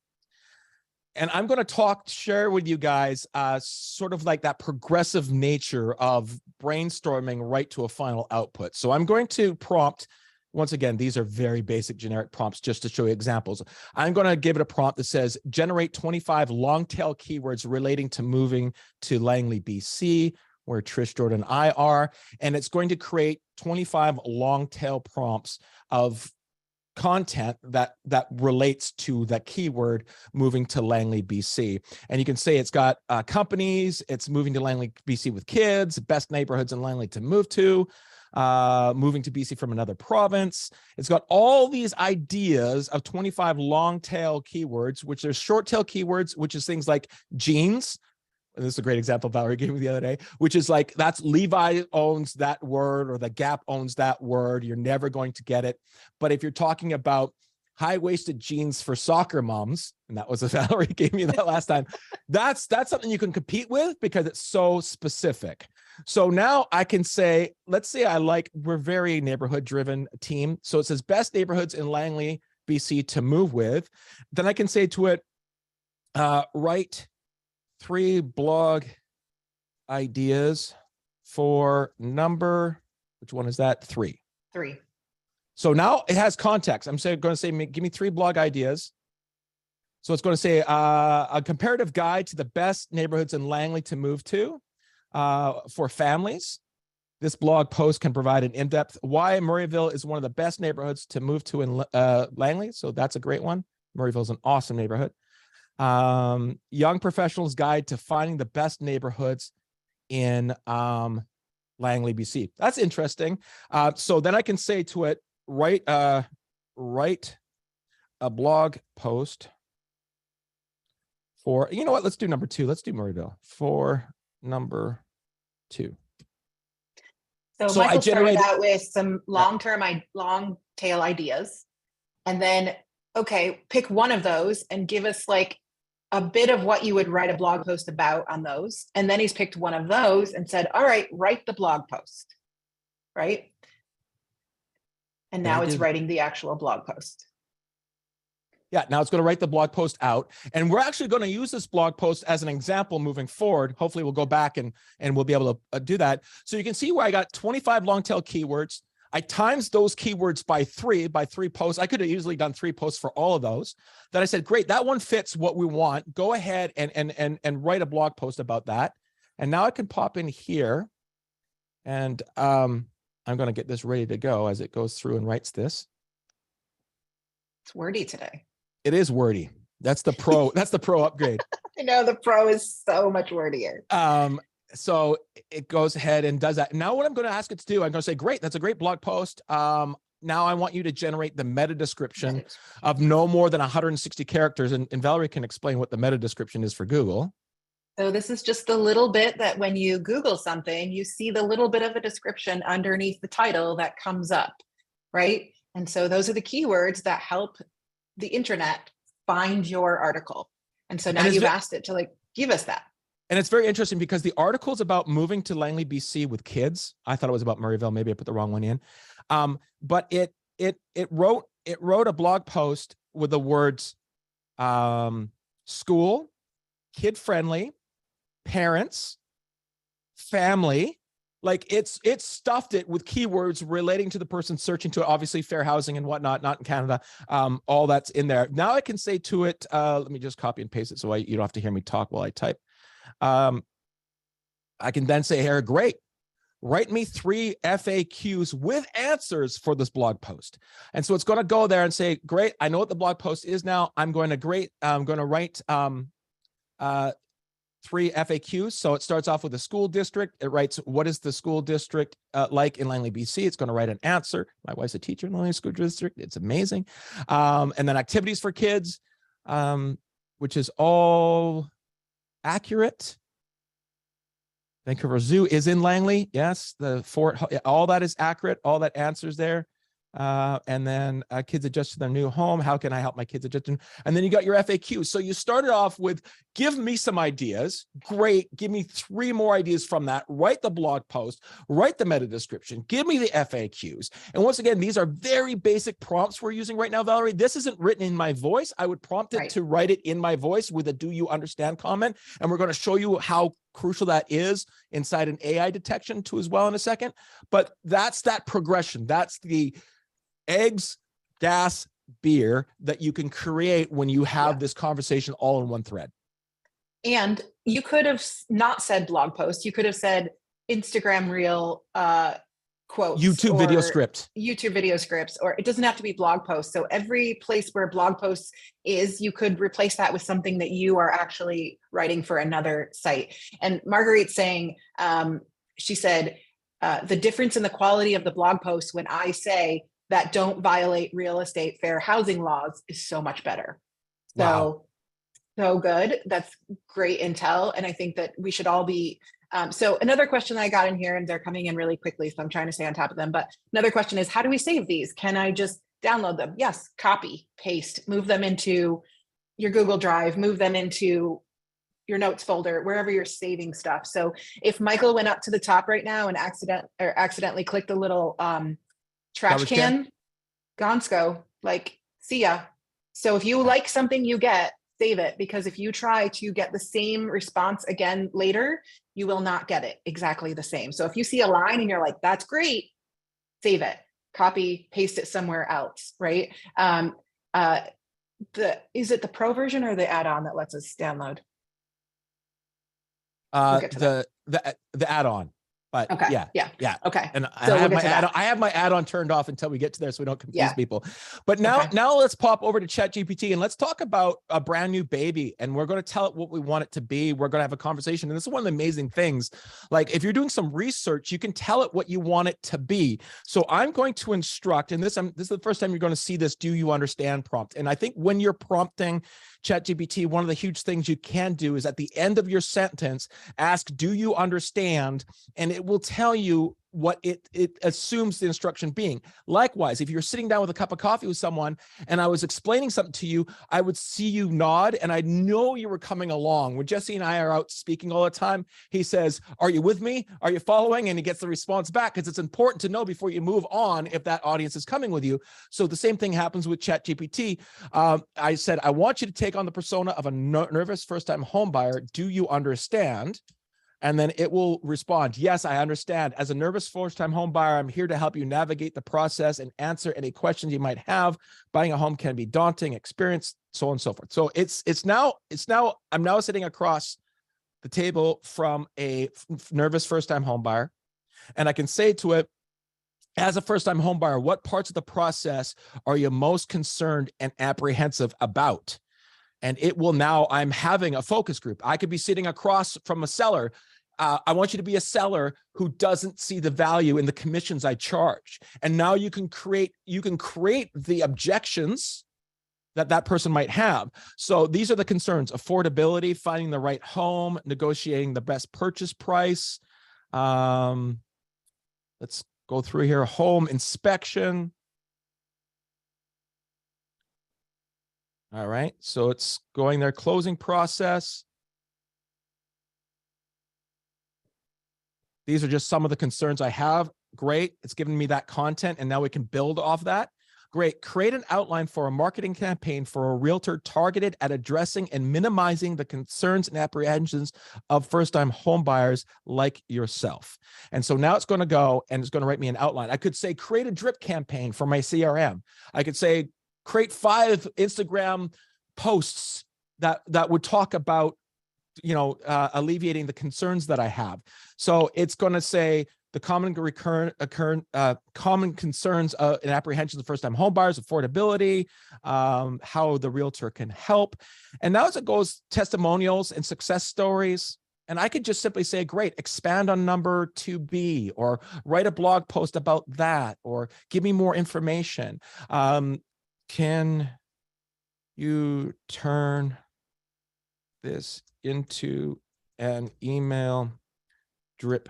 And I'm going to share with you guys sort of like that progressive nature of brainstorming right to a final output. So I'm going to prompt, once again, these are very basic generic prompts just to show you examples. I'm going to give it a prompt that says, generate 25 long tail keywords relating to moving to Langley, BC, where Trish, Jordan, and I are. And it's going to create 25 long tail prompts of content that relates to that keyword moving to Langley, BC. And you can say it's got companies, it's moving to Langley, BC with kids, best neighborhoods in Langley to move to, moving to BC from another province. It's got all these ideas of 25 long tail keywords, which are short tail keywords, which is things like jeans. And this is a great example Valerie gave me the other day, which is like, that's Levi owns that word, or the Gap owns that word. You're never going to get it. But if you're talking about high-waisted jeans for soccer moms, and that was Valerie gave me that last time, that's something you can compete with because it's so specific. So now I can say, let's say we're very neighborhood driven team. So it says best neighborhoods in Langley, BC to move with. Then I can say to it, write 3 blog ideas for number, which one is that? 3. 3. So now it has context. I'm going to say, give me 3 blog ideas. So it's going to say a comparative guide to the best neighborhoods in Langley to move to for families. This blog post can provide an in-depth why Murrayville is one of the best neighborhoods to move to in Langley. So that's a great one. Murrayville is an awesome neighborhood. Young professionals guide to finding the best neighborhoods in Langley, BC. That's interesting. So then I can say to it, write a blog post for, you know what, let's do number 2. Let's do Murrayville for number 2. So Michael started out with some long tail ideas, and then, okay, pick one of those and give us like a bit of what you would write a blog post about on those. And then he's picked one of those and said, all right, write the blog post, right? And now it's writing the actual blog post. Yeah, now it's going to write the blog post out. And we're actually going to use this blog post as an example moving forward. Hopefully we'll go back and we'll be able to do that. So you can see where I got 25 long tail keywords. I times those keywords by 3 posts. I could have easily done 3 posts for all of those. Then I said, great, that one fits what we want. Go ahead and write a blog post about that. And now I can pop in here, and I'm going to get this ready to go as it goes through and writes this. It's wordy today. It is wordy. That's the pro. That's the pro upgrade. I know the pro is so much wordier. So it goes ahead and does that. Now what I'm going to ask it to do, I'm going to say, great, that's a great blog post. Now I want you to generate the meta description of no more than 160 characters. And Valerie can explain what the meta description is for Google. So this is just the little bit that when you Google something, you see the little bit of a description underneath the title that comes up, right? And so those are the keywords that help the internet find your article. And so now you've asked it to like, give us that. And it's very interesting because the article is about moving to Langley, BC with kids. I thought it was about Murrayville. Maybe I put the wrong one in. But it wrote a blog post with the words school, kid friendly, parents, family, Like it's stuffed it with keywords relating to the person searching to it, obviously fair housing and whatnot, not in Canada. All that's in there. Now I can say to it, let me just copy and paste it so you don't have to hear me talk while I type. I can then say here, great. Write me 3 FAQs with answers for this blog post. And so it's going to go there and say, great, I know what the blog post is now. I'm going to write 3 FAQs. So it starts off with a school district. It writes, what is the school district like in Langley, BC? It's going to write an answer. My wife's a teacher in the Langley School District. It's amazing. And then activities for kids, which is all accurate. Vancouver Zoo is in Langley. Yes, the fort, all that is accurate. All that answers there. And then kids adjust to their new home. How can I help my kids adjust? And then you got your FAQ. So you started off with, give me some ideas. Great. Give me 3 more ideas from that. Write the blog post, write the meta description, give me the FAQs. And once again, these are very basic prompts we're using right now, Valerie. This isn't written in my voice. I would prompt it to write it in my voice with a do you understand comment. And we're going to show you how crucial that is inside an AI detection too as well in a second. But that's that progression. That's the eggs, gas, beer that you can create when you have this conversation all in one thread. And you could have not said blog post. You could have said Instagram reel quotes. YouTube video script. YouTube video scripts, or it doesn't have to be blog posts. So every place where blog posts is, you could replace that with something that you are actually writing for another site. And Marguerite's saying, she said, the difference in the quality of the blog post when I say that don't violate real estate fair housing laws is so much better. So, wow. So good. That's great intel. And I think that we should all be, so another question that I got in here, and they're coming in really quickly, so I'm trying to stay on top of them. But another question is, how do we save these? Can I just download them? Yes, copy, paste, move them into your Google Drive, move them into your notes folder, wherever you're saving stuff. So if Michael went up to the top right now and accidentally clicked the little trash can, Gonsko, like, see ya. So if you like something you get, save it, because if you try to get the same response again later, you will not get it exactly the same. So if you see a line and you're like, that's great, save it, copy, paste it somewhere else, right? Is it the pro version or the add-on that lets us download? The add-on. But okay. Yeah. Okay. And so I have my add-on turned off until we get to there so we don't confuse people. But now let's pop over to ChatGPT and let's talk about a brand new baby. And we're going to tell it what we want it to be. We're going to have a conversation. And this is one of the amazing things. Like if you're doing some research, you can tell it what you want it to be. So I'm going to instruct, and this is the first time you're going to see this do you understand prompt. And I think when you're prompting ChatGPT, one of the huge things you can do is at the end of your sentence, ask, do you understand? And it will tell you what it assumes the instruction being. Likewise, if you're sitting down with a cup of coffee with someone and I was explaining something to you, I would see you nod and I know you were coming along. When Jesse and I are out speaking all the time, he says, are you with me? Are you following? And he gets the response back because it's important to know before you move on if that audience is coming with you. So the same thing happens with ChatGPT. I said, I want you to take on the persona of a nervous first-time home buyer. Do you understand? And then it will respond, yes, I understand. As a nervous first-time home buyer, I'm here to help you navigate the process and answer any questions you might have. Buying a home can be daunting experience, so on and so forth. So I'm now sitting across the table from a nervous first-time home buyer, and I can say to it, as a first-time home buyer, what parts of the process are you most concerned and apprehensive about? And it will now, I'm having a focus group. I could be sitting across from a seller. I want you to be a seller who doesn't see the value in the commissions I charge. And now you can create the objections that person might have. So these are the concerns: affordability, finding the right home, negotiating the best purchase price. Let's go through here. Home inspection. All right, so it's going there, closing process. These are just some of the concerns I have. Great, it's giving me that content, and now we can build off that. Great. Create an outline for a marketing campaign for a realtor targeted at addressing and minimizing the concerns and apprehensions of first-time home buyers like yourself. And so now it's going to go and it's going to write me an outline. I could say, create a drip campaign for my CRM. I could say, create 5 Instagram posts that would talk about, alleviating the concerns that I have. So it's going to say, the common concerns and apprehensions of first-time home buyers, affordability, how the realtor can help. And now as it goes, testimonials and success stories. And I could just simply say, great, expand on number 2B, or write a blog post about that, or give me more information. Can you turn this into an email drip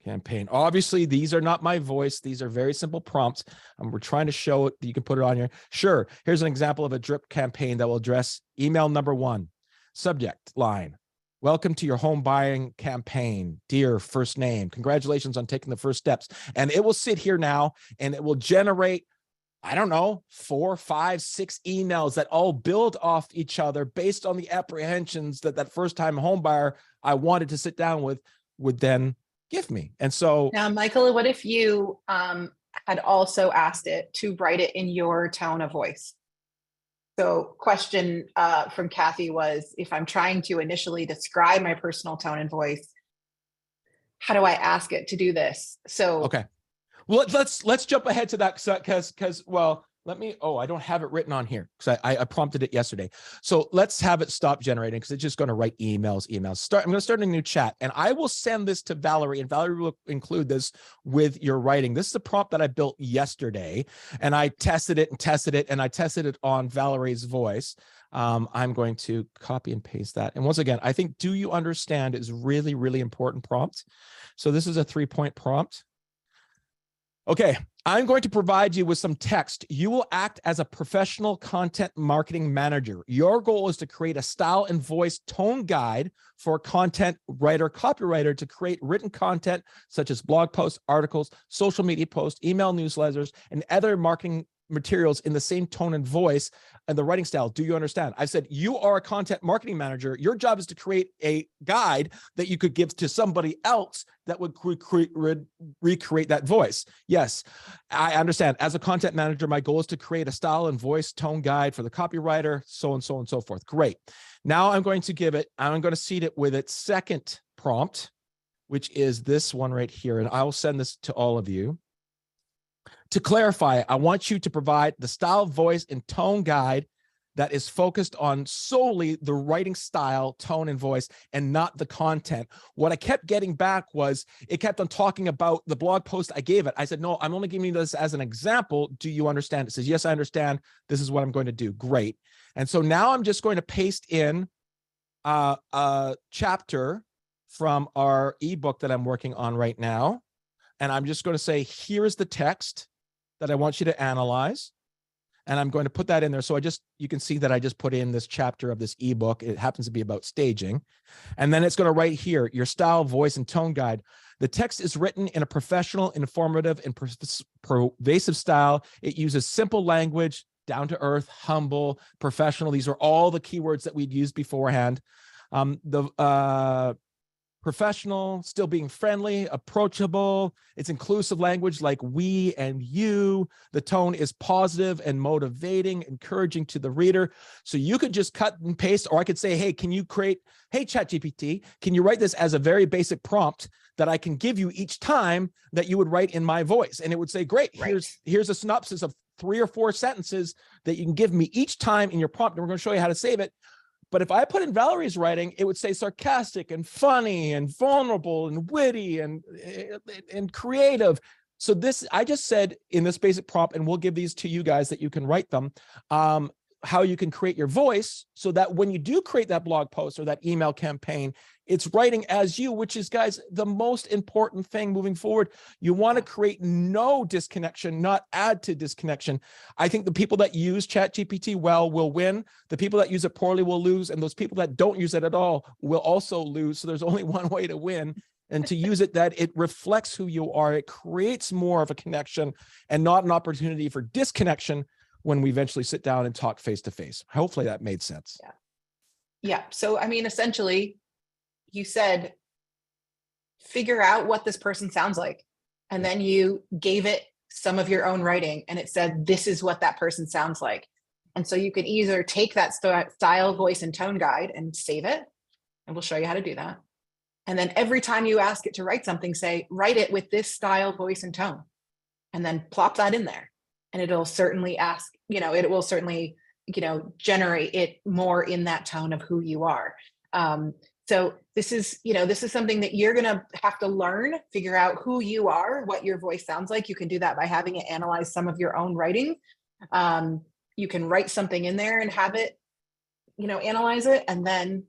campaign? Obviously, these are not my voice. These are very simple prompts. We're trying to show it that you can put it on here. Sure. Here's an example of a drip campaign that will address email number 1. Subject line: welcome to your home buying campaign. Dear first name, congratulations on taking the first steps. And it will sit here now and it will generate, I don't know, 4, 5, 6 emails that all build off each other based on the apprehensions that first-time home buyer I wanted to sit down with would then give me. And so now, Michael, what if you had also asked it to write it in your tone of voice? So question from Kathy was, if I'm trying to initially describe my personal tone and voice, how do I ask it to do this? So okay, well, let's jump ahead to that because well, let me, I don't have it written on here because I prompted it yesterday. So let's have it stop generating because it's just going to write emails. I'm going to start a new chat and I will send this to Valerie, and Valerie will include this with your writing. This is a prompt that I built yesterday and I tested it and I tested it on Valerie's voice. I'm going to copy and paste that. And once again, I think, do you understand is really, really important prompt. So this is a 3-point prompt. Okay, I'm going to provide you with some text. You will act as a professional content marketing manager. Your goal is to create a style and voice tone guide for a content writer, copywriter to create written content such as blog posts, articles, social media posts, email newsletters, and other marketing materials in the same tone and voice and the writing style. Do you understand? I said, you are a content marketing manager. Your job is to create a guide that you could give to somebody else that would recreate that voice. Yes, I understand. As a content manager, my goal is to create a style and voice tone guide for the copywriter, so and so and so forth. Great. Now I'm going to seed it with its second prompt, which is this one right here. And I will send this to all of you. To clarify, I want you to provide the style, voice, and tone guide that is focused on solely the writing style, tone, and voice, and not the content. What I kept getting back was it kept on talking about the blog post I gave it. I said, no, I'm only giving you this as an example. Do you understand? It says, yes, I understand. This is what I'm going to do. Great. And so now I'm just going to paste in a chapter from our ebook that I'm working on right now. And I'm just going to say, here is the text that I want you to analyze. And I'm going to put that in there. So you can see that I just put in this chapter of this ebook. It happens to be about staging. And then it's going to write here, your style, voice, and tone guide. The text is written in a professional, informative, and pervasive style. It uses simple language, down to earth, humble, professional. These are all the keywords that we'd used beforehand. Professional, still being friendly, approachable. It's inclusive language like we and you. The tone is positive and motivating, encouraging to the reader. So you could just cut and paste, or I could say, hey, hey, ChatGPT, can you write this as a very basic prompt that I can give you each time that you would write in my voice? And it would say, great, right. Here's a synopsis of 3 or 4 sentences that you can give me each time in your prompt. And we're going to show you how to save it. But if I put in Valerie's writing, it would say sarcastic and funny and vulnerable and witty and creative. So this, I just said in this basic prompt, and we'll give these to you guys that you can write them, how you can create your voice so that when you do create that blog post or that email campaign, it's writing as you, which is, guys, the most important thing moving forward. You want to create no disconnection, not add to disconnection. I think the people that use ChatGPT well will win. The people that use it poorly will lose. And those people that don't use it at all will also lose. So there's only one way to win. and to use it that it reflects who you are. It creates more of a connection and not an opportunity for disconnection when we eventually sit down and talk face to face. Hopefully that made sense. Yeah. Yeah. So, I mean, essentially, you said, figure out what this person sounds like. And then you gave it some of your own writing and it said, this is what that person sounds like. And so you can either take that style, voice, and tone guide and save it, and we'll show you how to do that. And then every time you ask it to write something, say, write it with this style, voice, and tone, and then plop that in there. And it'll certainly ask, it will certainly, generate it more in that tone of who you are. So this is something that you're going to have to learn, figure out who you are, what your voice sounds like. You can do that by having it analyze some of your own writing. You can write something in there and have it, analyze it, and then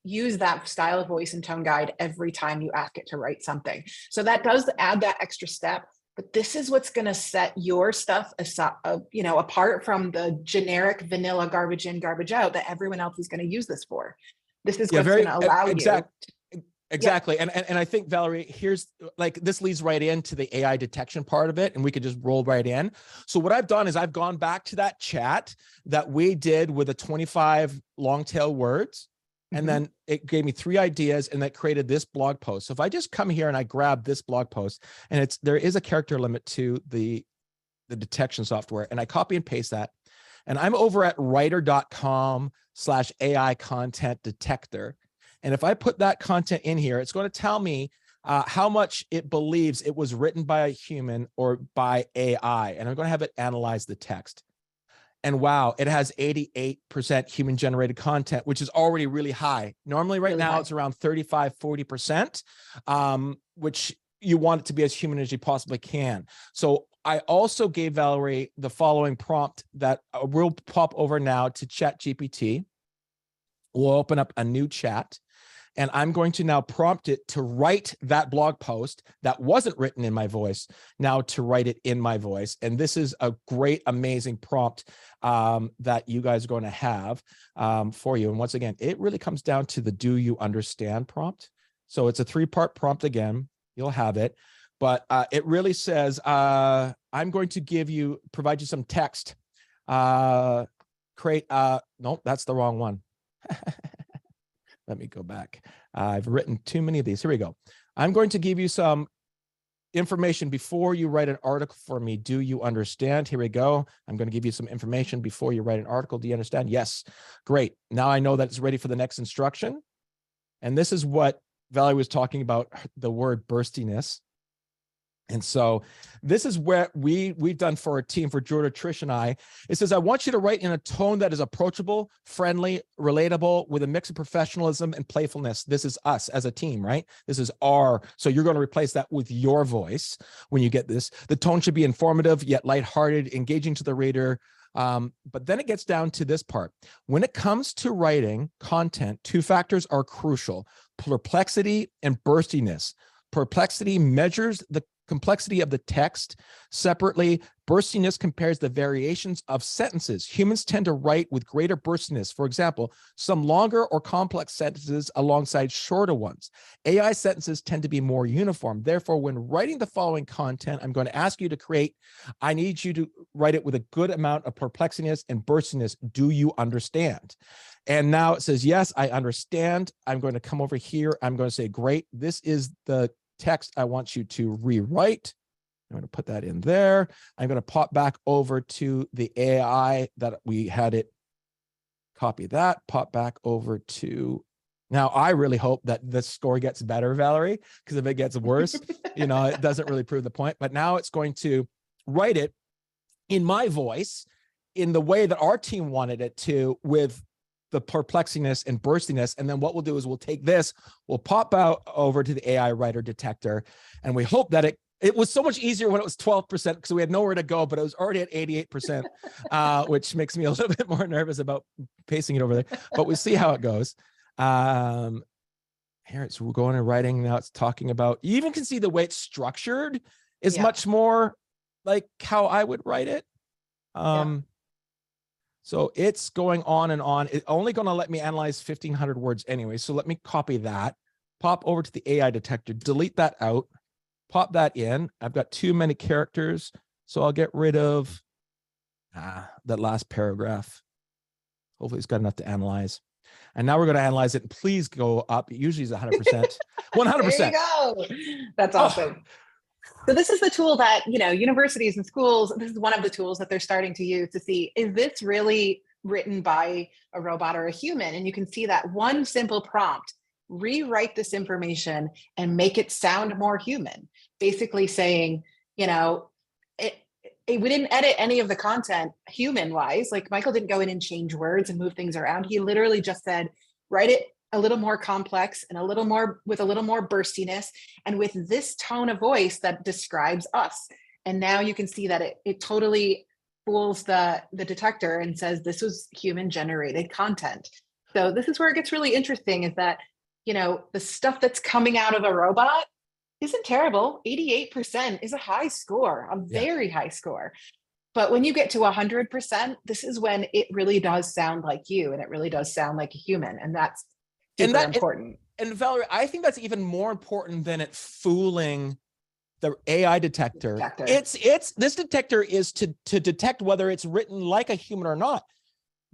use that style, voice, and tone guide every time you ask it to write something. So that does add that extra step, but this is what's going to set your stuff aside, apart from the generic vanilla garbage in, garbage out that everyone else is going to use this for. This is what's going to allow you. Exactly. Yeah. And I think, Valerie, here's like, this leads right into the AI detection part of it, and we could just roll right in. So what I've done is I've gone back to that chat that we did with the 25 long tail words. And then it gave me 3 ideas, and that created this blog post. So if I just come here and I grab this blog post, and there is a character limit to the detection software, and I copy and paste that. And I'm over at writer.com/AI content detector. And if I put that content in here, it's going to tell me how much it believes it was written by a human or by AI. And I'm going to have it analyze the text. And wow, it has 88% human generated content, which is already really high. Normally right now it's around 35, 40%, which you want it to be as human as you possibly can. So I also gave Valerie the following prompt that we'll pop over now to ChatGPT. We'll open up a new chat. And I'm going to now prompt it to write that blog post that wasn't written in my voice, now to write it in my voice. And this is a great, amazing prompt that you guys are going to have for you. And once again, it really comes down to the do you understand prompt. So it's a 3-part prompt again. You'll have it. But it really says, I'm going to provide you some text. Nope, that's the wrong one. Let me go back. I've written too many of these. Here we go. I'm going to give you some information before you write an article for me. Do you understand? Here we go. I'm going to give you some information before you write an article. Do you understand? Yes. Great. Now I know that it's ready for the next instruction. And this is what Valerie was talking about, the word burstiness. And so this is what we've done for our team, for Jordan, Trish, and I. It says, I want you to write in a tone that is approachable, friendly, relatable, with a mix of professionalism and playfulness. This is us as a team, right? This is so you're going to replace that with your voice when you get this. The tone should be informative, yet lighthearted, engaging to the reader. But then it gets down to this part. When it comes to writing content, 2 factors are crucial: perplexity and burstiness. Perplexity measures the complexity of the text separately. Burstiness compares the variations of sentences. Humans tend to write with greater burstiness. For example, some longer or complex sentences alongside shorter ones. AI sentences tend to be more uniform. Therefore, when writing the following content, I'm going to ask you to I need you to write it with a good amount of perplexiness and burstiness. Do you understand? And now it says, yes, I understand. I'm going to come over here. I'm going to say, great. This is the text I want you to rewrite. I'm going to put that in there. I'm going to pop back over to the AI that we had it copy that, pop back over to, now I really hope that this score gets better, Valerie, because if it gets worse, it doesn't really prove the point. But now it's going to write it in my voice in the way that our team wanted it to, with the perplexiness and burstiness. And then what we'll do is we'll take this, we'll pop out over to the AI writer detector. And we hope that it was so much easier when it was 12% because we had nowhere to go, but it was already at 88%, which makes me a little bit more nervous about pasting it over there, but we'll see how it goes. Here it's going and writing. Now it's talking about, you even can see the way it's structured is much more like how I would write it. So it's going on and on. It's only going to let me analyze 1,500 words anyway. So let me copy that, pop over to the AI detector, delete that out, pop that in. I've got too many characters, so I'll get rid of that last paragraph. Hopefully it's got enough to analyze. And now we're going to analyze it. Please go up. It usually is 100%. 100%. There you go. That's awesome. Oh. So this is the tool that, universities and schools, this is one of the tools that they're starting to use to see, is this really written by a robot or a human? And you can see that one simple prompt, rewrite this information and make it sound more human. Basically saying, we didn't edit any of the content human-wise. Like Michael didn't go in and change words and move things around. He literally just said, write it a little more complex and with a little more burstiness and with this tone of voice that describes us. And now you can see that it totally fools the detector and says this was human generated content. So this is where it gets really interesting, is that, the stuff that's coming out of a robot isn't terrible. 88% is a high score, a very high score. But when you get to 100%, this is when it really does sound like you, and it really does sound like a human. And that's super important. And Valerie, I think that's even more important than it fooling the AI detector. It's this detector is to detect whether it's written like a human or not.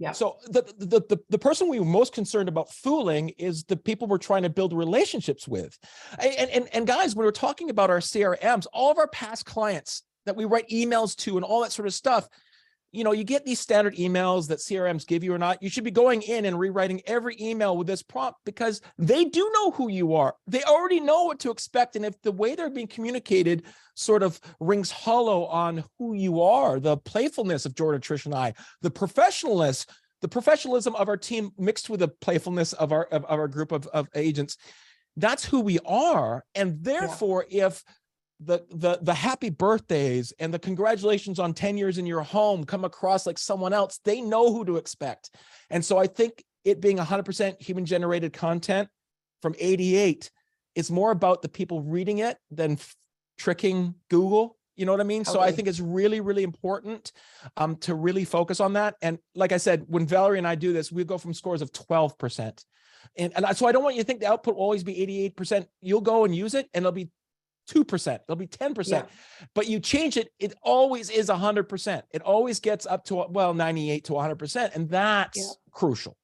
Yeah. So the person we were most concerned about fooling is the people we're trying to build relationships with. And guys, when we're talking about our CRMs, all of our past clients that we write emails to and all that sort of stuff, you get these standard emails that CRMs give you or not. You should be going in and rewriting every email with this prompt, because they do know who you are. They already know what to expect. And if the way they're being communicated sort of rings hollow on who you are, the playfulness of Jordan, Trish, and I, the professionalism of our team mixed with the playfulness of our group of agents, that's who we are. And therefore, if the happy birthdays and the congratulations on 10 years in your home come across like someone else, they know who to expect. And so I think it being 100% human generated content from 88, it's more about the people reading it than tricking Google. You know what I mean? Okay. So I think it's really, really important to really focus on that. And like I said, when Valerie and I do this, we go from scores of 12%. And so I don't want you to think the output will always be 88%. You'll go and use it and it'll be 2%, it'll be 10%, but you change it, it always is 100%. It always gets up to 98 to 100%. And that's crucial.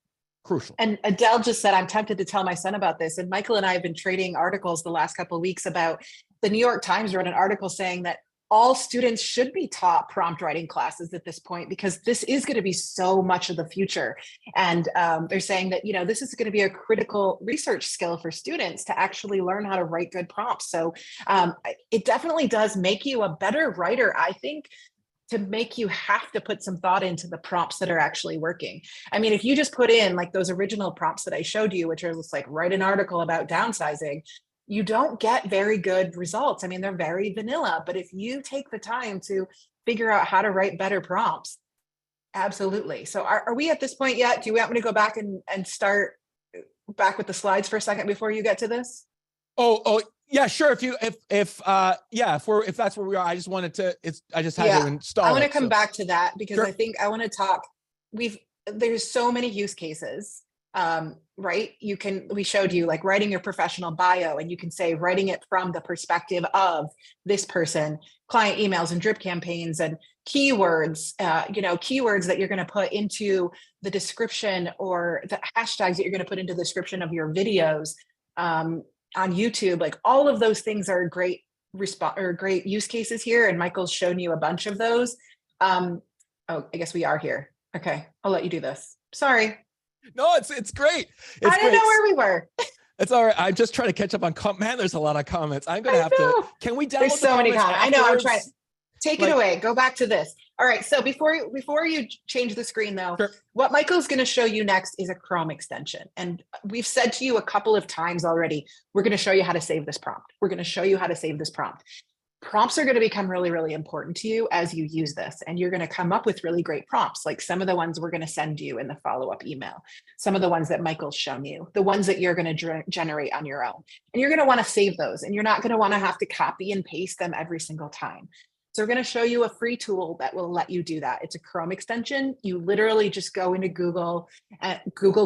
And Adele just said, I'm tempted to tell my son about this. And Michael and I have been trading articles the last couple of weeks about the New York Times wrote an article saying that all students should be taught prompt writing classes at this point, because this is going to be so much of the future. And they're saying that, this is going to be a critical research skill for students to actually learn how to write good prompts. So it definitely does make you a better writer, I think, to make you have to put some thought into the prompts that are actually working. I mean, if you just put in like those original prompts that I showed you, which are just like write an article about downsizing, you don't get very good results. I mean, they're very vanilla, but if you take the time to figure out how to write better prompts, absolutely. So are we at this point yet? Do you want me to go back and start back with the slides for a second before you get to this? Oh, yeah, sure. If that's where we are, I just wanted to, I just had to install I want to come back to that because sure. I think I want to talk, there's so many use cases. Right? We showed you like writing your professional bio, and you can say writing it from the perspective of this person, client emails and drip campaigns and keywords, keywords that you're going to put into the description, or the hashtags that you're going to put into the description of your videos on YouTube. Like all of those things are great great use cases here. And Michael's shown you a bunch of those. I guess we are here. Okay. I'll let you do this. Sorry. No, it's great. I didn't know where we were. It's all right. I'm just trying to catch up on man. There's a lot of comments. I'm going to have to. Can we download There's so many comments. I know. I'm trying. Take it away. Go back to this. All right. So before you change the screen, though, sure. What Michael's going to show you next is a Chrome extension. And we've said to you a couple of times already, we're going to show you how to save this prompt. We're going to show you how to save this prompt. Prompts are going to become really, really important to you as you use this. And you're going to come up with really great prompts, like some of the ones we're going to send you in the follow-up email, some of the ones that Michael's shown you, the ones that you're going to generate on your own. And you're going to want to save those, and you're not going to want to have to copy and paste them every single time. So we're going to show you a free tool that will let you do that. It's a Chrome extension. You literally just go into Google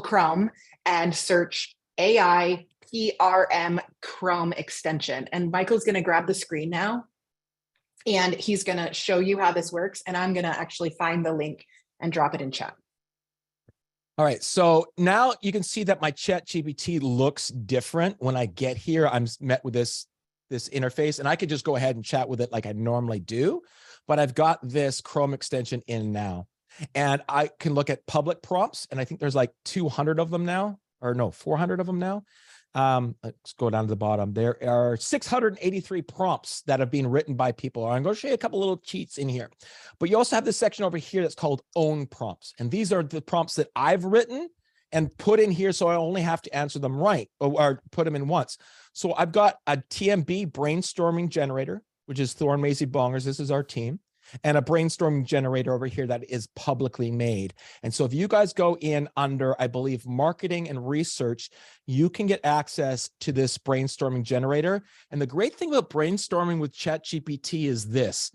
Chrome and search AI PRM Chrome extension. And Michael's going to grab the screen now, and he's going to show you how this works. And I'm going to actually find the link and drop it in chat. All right, so now you can see that my ChatGPT looks different when I get here. I'm met with this interface, and I could just go ahead and chat with it like I normally do, but I've got this Chrome extension in now, and I can look at public prompts, and I think there's like 200 of them now, or no, 400 of them now. Let's go down to the bottom. There are 683 prompts that have been written by people. I'm going to show you a couple little cheats in here, but you also have this section over here that's called own prompts. And these are the prompts that I've written and put in here, so I only have to answer them right, or put them in once. So I've got a TMB brainstorming generator, which is Thorn Macy Bongers. This is our team. And a brainstorming generator over here that is publicly made. And so if you guys go in under, I believe, marketing and research, you can get access to this brainstorming generator. And the great thing about brainstorming with ChatGPT is this: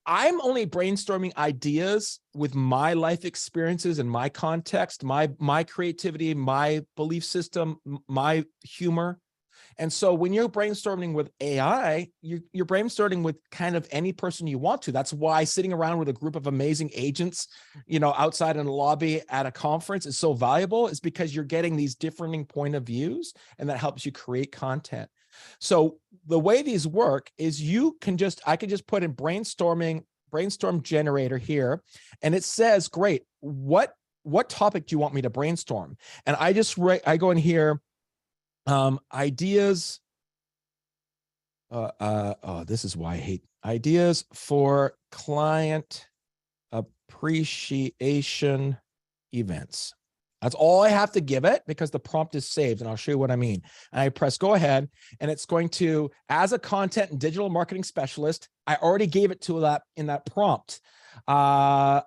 I'm only brainstorming ideas with my life experiences and my context, my creativity, my belief system, my humor. And so when you're brainstorming with AI, you're brainstorming with kind of any person you want to. That's why sitting around with a group of amazing agents, outside in a lobby at a conference is so valuable, is because you're getting these differing point of views, and that helps you create content. So the way these work is I can just put in brainstorm generator here, and it says, great, what topic do you want me to brainstorm? And I go in here, ideas. This is why I hate ideas for client appreciation events. That's all I have to give it because the prompt is saved, and I'll show you what I mean. And I press go ahead, and it's going to, as a content and digital marketing specialist, I already gave it to that in that prompt. A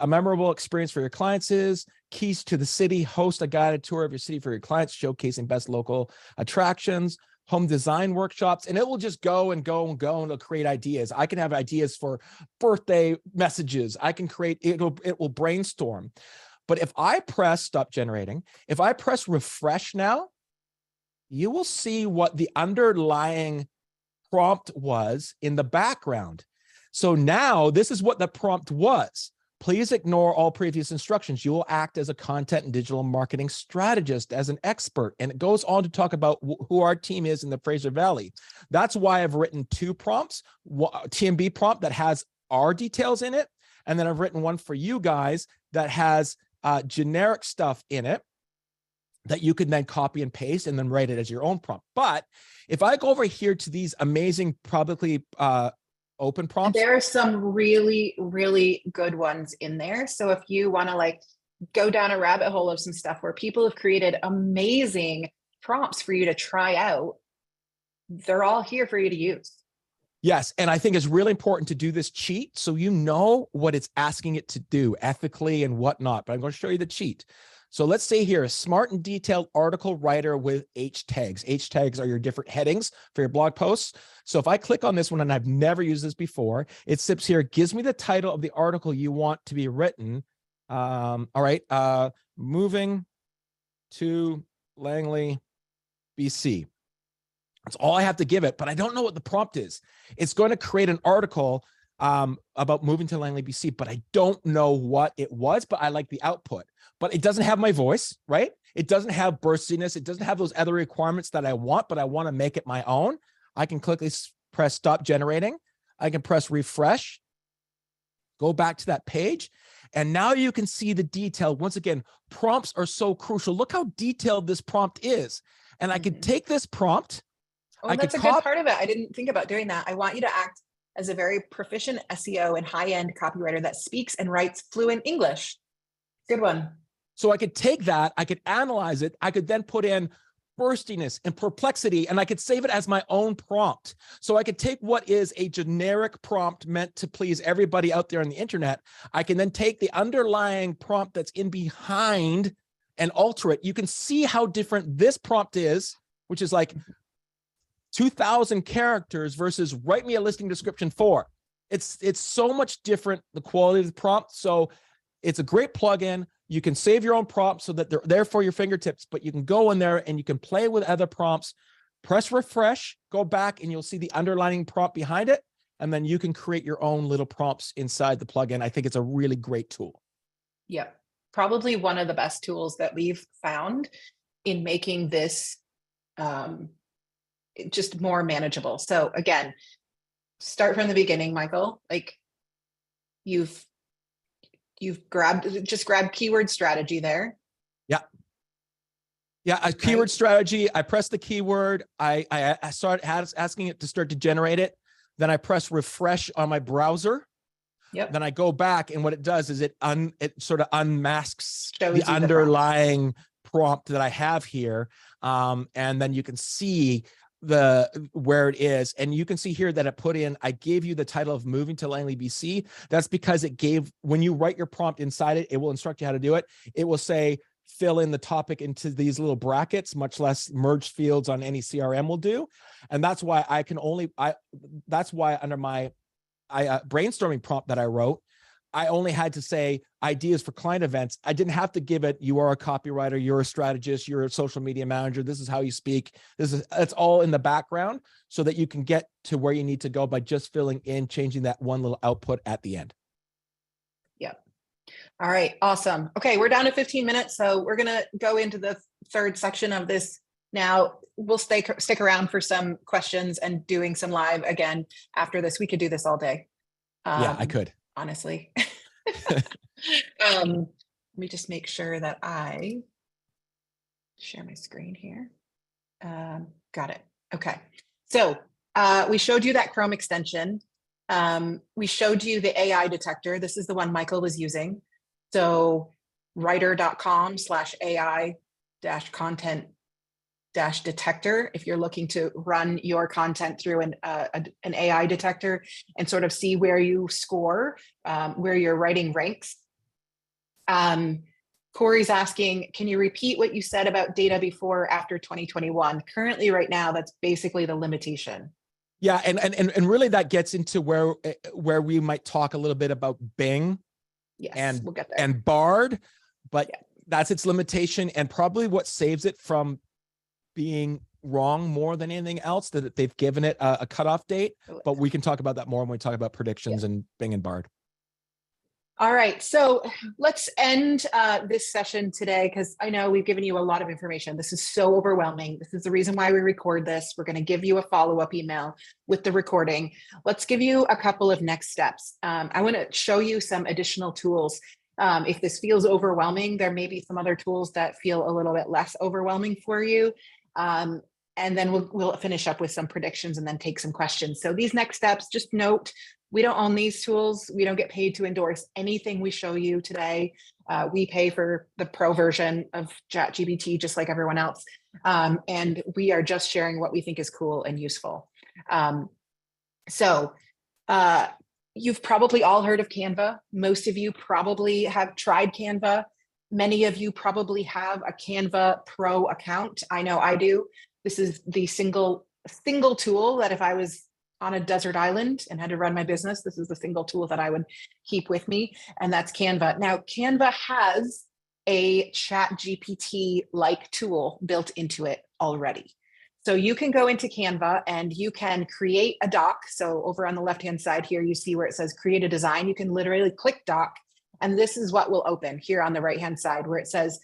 memorable experience for your clients is keys to the city, host a guided tour of your city for your clients, showcasing best local attractions, home design workshops, and it will just go and go and go, and it'll create ideas. I can have ideas for birthday messages. I can create, it will brainstorm. But if I press stop generating, if I press refresh now, you will see what the underlying prompt was in the background. So now this is what the prompt was. Please ignore all previous instructions. You will act as a content and digital marketing strategist, as an expert. And it goes on to talk about who our team is in the Fraser Valley. That's why I've written two prompts, TMB prompt that has our details in it. And then I've written one for you guys that has generic stuff in it that you can then copy and paste and then write it as your own prompt. But if I go over here to these amazing publicly open prompts, there are some really, really good ones in there. So if you want to go down a rabbit hole of some stuff where people have created amazing prompts for you to try out, they're all here for you to use. Yes, and I think it's really important to do this cheat so you know what it's asking it to do ethically and whatnot. But I'm going to show you the cheat. So let's say here, a smart and detailed article writer with H tags. H tags are your different headings for your blog posts. So if I click on this one, and I've never used this before, it sits here, gives me the title of the article you want to be written. All right, moving to Langley, BC. That's all I have to give it, but I don't know what the prompt is. It's going to create an article about moving to Langley, BC, but I don't know what it was, but I like the output. But it doesn't have my voice, right? It doesn't have burstiness. It doesn't have those other requirements that I want, but I want to make it my own. I can quickly press stop generating. I can press refresh, go back to that page. And now you can see the detail. Once again, prompts are so crucial. Look how detailed this prompt is. And I could take this prompt. Oh, that's a good part of it. I didn't think about doing that. I want you to act as a very proficient SEO and high-end copywriter that speaks and writes fluent English. Good one. So I could take that, I could analyze it, I could then put in burstiness and perplexity, and I could save it as my own prompt. So I could take what is a generic prompt meant to please everybody out there on the internet. I can then take the underlying prompt that's in behind and alter it. You can see how different this prompt is, which is like 2,000 characters versus write me a listing description for. It's so much different, the quality of the prompt. So it's a great plugin. You can save your own prompts so that they're there for your fingertips, but you can go in there and you can play with other prompts, press refresh, go back, and you'll see the underlining prompt behind it. And then you can create your own little prompts inside the plugin. I think it's a really great tool. Yep. Probably one of the best tools that we've found in making this just more manageable. So again, start from the beginning, Michael. Like you've grabbed keyword strategy there. Yeah. Yeah, a keyword strategy. I press the keyword. I started asking it to start to generate it. Then I press refresh on my browser. Yep. Then I go back, and what it does is it sort of unmasks Shows the you the underlying prompt that I have here. And then you can see where it is. And you can see here that it put in, I gave you the title of Moving to Langley, BC. That's because it gave, when you write your prompt inside it, it will instruct you how to do it. It will say, fill in the topic into these little brackets, much less merged fields on any CRM will do. And that's why that's why under my brainstorming prompt that I wrote, I only had to say ideas for client events. I didn't have to give it, you are a copywriter, you're a strategist, you're a social media manager, this is how you speak. It's all in the background so that you can get to where you need to go by just filling in, changing that one little output at the end. Yep. All right. Awesome. Okay. We're down to 15 minutes. So we're going to go into the third section of this. Now we'll stick around for some questions and doing some live again after this. We could do this all day. Yeah, I could. Honestly. Let me just make sure that I share my screen here. Got it. Okay. So we showed you that Chrome extension. We showed you the AI detector. This is the one Michael was using. So writer.com/AI-content-detector. If you're looking to run your content through an AI detector and sort of see where you score, where your writing ranks. Corey's asking, can you repeat what you said about data before or after 2021? Currently, right now, that's basically the limitation. Yeah, and really that gets into where we might talk a little bit about Bing. Yes, and we'll get there. and Bard, but that's its limitation and probably what saves it from being wrong more than anything else, that they've given it a cutoff date. But we can talk about that more when we talk about predictions and Bing and Bard. All right, so let's end this session today because I know we've given you a lot of information. This is so overwhelming. This is the reason why we record this. We're going to give you a follow-up email with the recording. Let's give you a couple of next steps. I want to show you some additional tools. If this feels overwhelming, there may be some other tools that feel a little bit less overwhelming for you. And then we'll finish up with some predictions and then take some questions. So these next steps, just note, we don't own these tools. We don't get paid to endorse anything we show you today. We pay for the pro version of ChatGPT, just like everyone else. And we are just sharing what we think is cool and useful. You've probably all heard of Canva. Most of you probably have tried Canva. Many of you probably have a Canva Pro account. I know I do. This is the single tool that if I was on a desert island and had to run my business, this is the single tool that I would keep with me, and that's Canva. Now, Canva has a ChatGPT-like tool built into it already. So you can go into Canva and you can create a doc. So over on the left-hand side here, you see where it says create a design. You can literally click doc, and this is what will open here on the right-hand side where it says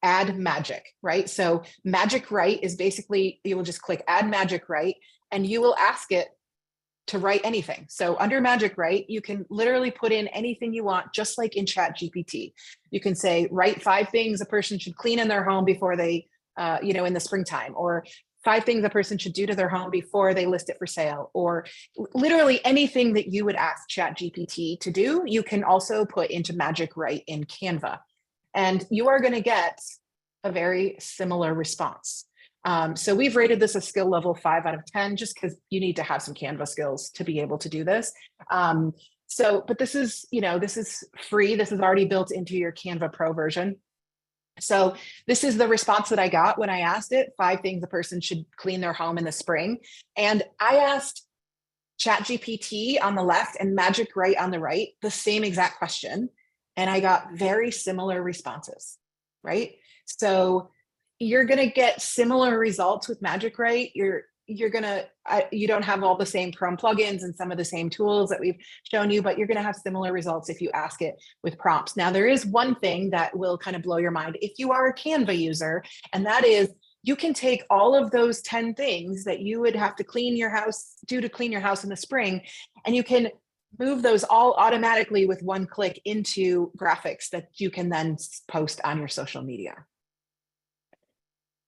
add magic, right? So magic write is basically, you will just click add magic write and you will ask it to write anything. So under magic write, you can literally put in anything you want, just like in ChatGPT. You can say, write 5 things a person should clean in their home before they, in the springtime, or 5 things a person should do to their home before they list it for sale, or literally anything that you would ask ChatGPT to do, you can also put into magic write in Canva. And you are going to get a very similar response. So we've rated this a skill level 5 out of 10, just because you need to have some Canva skills to be able to do this. But this is, this is free. This is already built into your Canva Pro version. So this is the response that I got when I asked it, 5 things a person should clean their home in the spring. And I asked ChatGPT on the left and Magic Write on the right, the same exact question. and I got very similar responses, right? So you're going to get similar results with Magic, right? You don't have all the same Chrome plugins and some of the same tools that we've shown you, but you're going to have similar results if you ask it with prompts. Now, there is one thing that will kind of blow your mind if you are a Canva user, and that is you can take all of those 10 things that you would have to clean your house in the spring, and you can move those all automatically with one click into graphics that you can then post on your social media.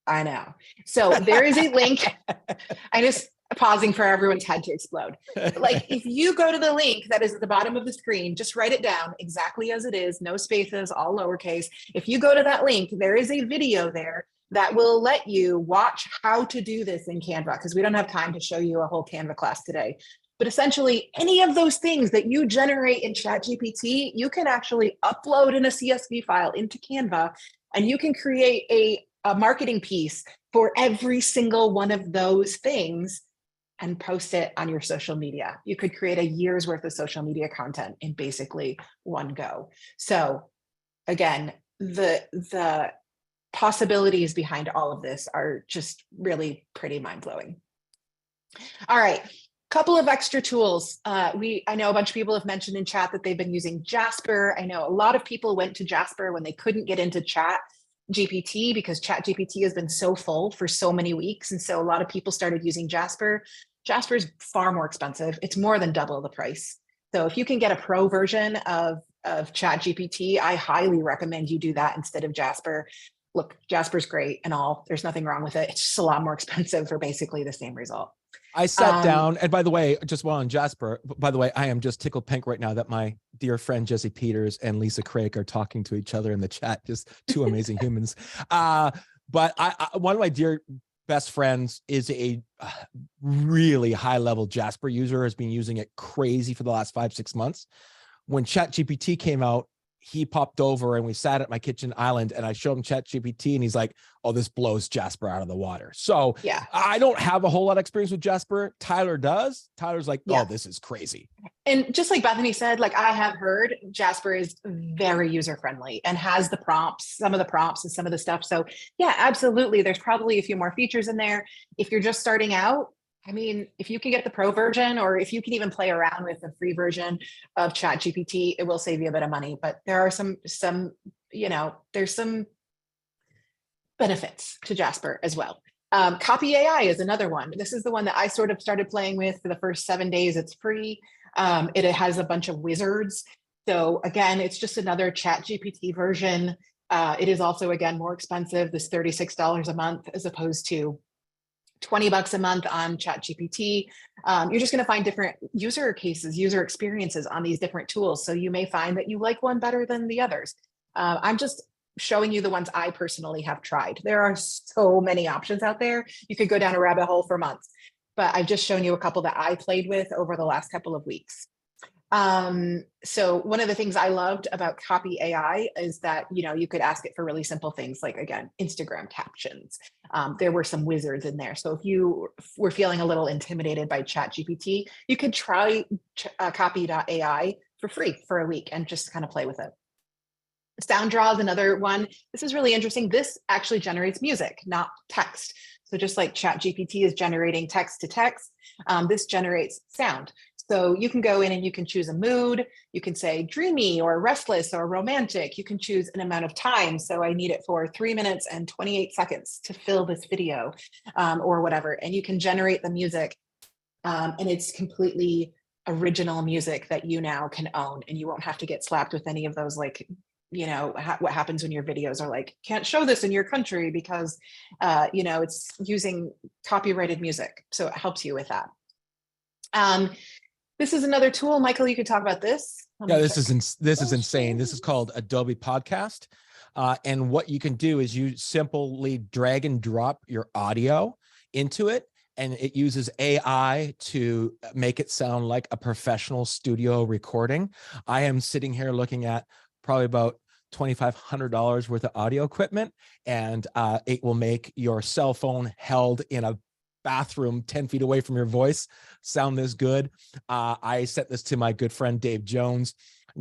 I know. So there is a link. I just pausing for everyone's head to explode. Like if you go to the link that is at the bottom of the screen, just write it down exactly as it is, no spaces, all lowercase. If you go to that link, there is a video there that will let you watch how to do this in Canva, because we don't have time to show you a whole Canva class today. But essentially, any of those things that you generate in ChatGPT, you can actually upload in a CSV file into Canva, and you can create a marketing piece for every single one of those things and post it on your social media. You could create a year's worth of social media content in basically one go. So again, the possibilities behind all of this are just really pretty mind-blowing. All right, couple of extra tools. I know a bunch of people have mentioned in chat that they've been using Jasper. I know a lot of people went to Jasper when they couldn't get into ChatGPT because ChatGPT has been so full for so many weeks. And so a lot of people started using Jasper. Jasper is far more expensive. It's more than double the price. So if you can get a pro version of ChatGPT, I highly recommend you do that instead of Jasper. Look, Jasper's great and all. There's nothing wrong with it. It's just a lot more expensive for basically the same result. I sat down, and by the way, just while on Jasper, by the way, I am just tickled pink right now that my dear friend Jesse Peters and Lisa Craig are talking to each other in the chat. Just two amazing humans. But one of my dear best friends is a really high-level Jasper user, has been using it crazy for the last 5-6 months. When ChatGPT came out, he popped over and we sat at my kitchen island and I showed him ChatGPT and he's like, oh, this blows Jasper out of the water. So yeah, I don't have a whole lot of experience with Jasper. Tyler does. Tyler's like, oh, this is crazy. And just like Bethany said, like I have heard Jasper is very user-friendly and has the prompts, some of the prompts and some of the stuff. So yeah, absolutely. There's probably a few more features in there. If you're just starting out, I mean, if you can get the pro version, or if you can even play around with the free version of ChatGPT, it will save you a bit of money. But there are some, there's some benefits to Jasper as well. Copy AI is another one. This is the one that I sort of started playing with for the first 7 days. It's free. It has a bunch of wizards. So again, it's just another ChatGPT version. It is also, again, more expensive, this $36 a month, as opposed to $20 a month on ChatGPT. You're just going to find different user cases, user experiences on these different tools. So you may find that you like one better than the others. I'm just showing you the ones I personally have tried. There are so many options out there. You could go down a rabbit hole for months, but I've just shown you a couple that I played with over the last couple of weeks. So one of the things I loved about Copy AI is that, you could ask it for really simple things like, again, Instagram captions. There were some wizards in there. So if you were feeling a little intimidated by ChatGPT, you could try Copy.ai for free for a week and just kind of play with it. SoundDraw is another one. This is really interesting. This actually generates music, not text. So just like ChatGPT is generating text to text, this generates sound. So you can go in and you can choose a mood. You can say dreamy or restless or romantic. You can choose an amount of time. So I need it for 3 minutes and 28 seconds to fill this video or whatever. And you can generate the music and it's completely original music that you now can own, and you won't have to get slapped with any of those, like, what happens when your videos are like, can't show this in your country because, it's using copyrighted music. So it helps you with that. This is another tool. Michael, you could talk about this. Yeah, this is insane. This is called Adobe Podcast. And what you can do is you simply drag and drop your audio into it, and it uses AI to make it sound like a professional studio recording. I am sitting here looking at probably about $2,500 worth of audio equipment, and it will make your cell phone held in a bathroom 10 feet away from your voice sound this good. I sent this to my good friend Dave Jones,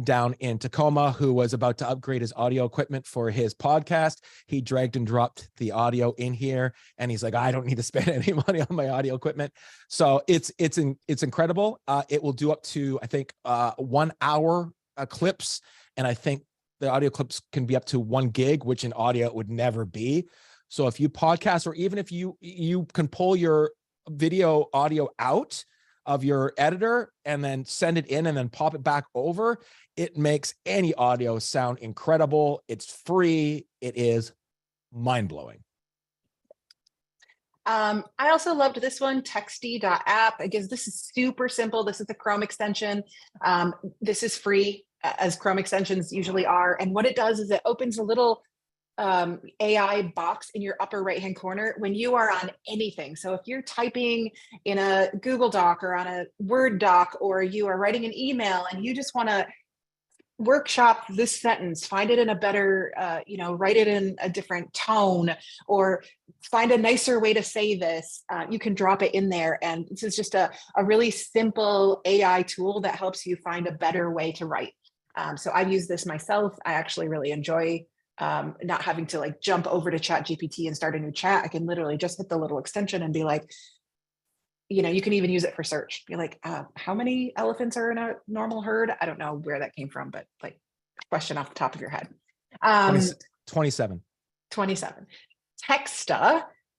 down in Tacoma who was about to upgrade his audio equipment for his podcast. He dragged and dropped the audio in here, and he's like, I don't need to spend any money on my audio equipment. So it's incredible. It will do up to, I think, 1 hour clips, and I think the audio clips can be up to 1 gig, which in audio it would never be. So if you podcast, or even if you can pull your video audio out of your editor and then send it in and then pop it back over, it makes any audio sound incredible. It's free. It is mind-blowing. I also loved this one, texty.app. Again, this is super simple. This is the Chrome extension. This is free, as Chrome extensions usually are. And what it does is it opens a little AI box in your upper right-hand corner when you are on anything. So if you're typing in a Google Doc or on a Word doc, or you are writing an email and you just want to workshop this sentence, find it in a better, write it in a different tone, or find a nicer way to say this, you can drop it in there. And this is just a really simple AI tool that helps you find a better way to write. So I've used this myself. I actually really enjoy not having to like jump over to ChatGPT and start a new chat. I can literally just hit the little extension and be like, you can even use it for search. Be like, how many elephants are in a normal herd? I don't know where that came from, but like, question off the top of your head. 27. 27.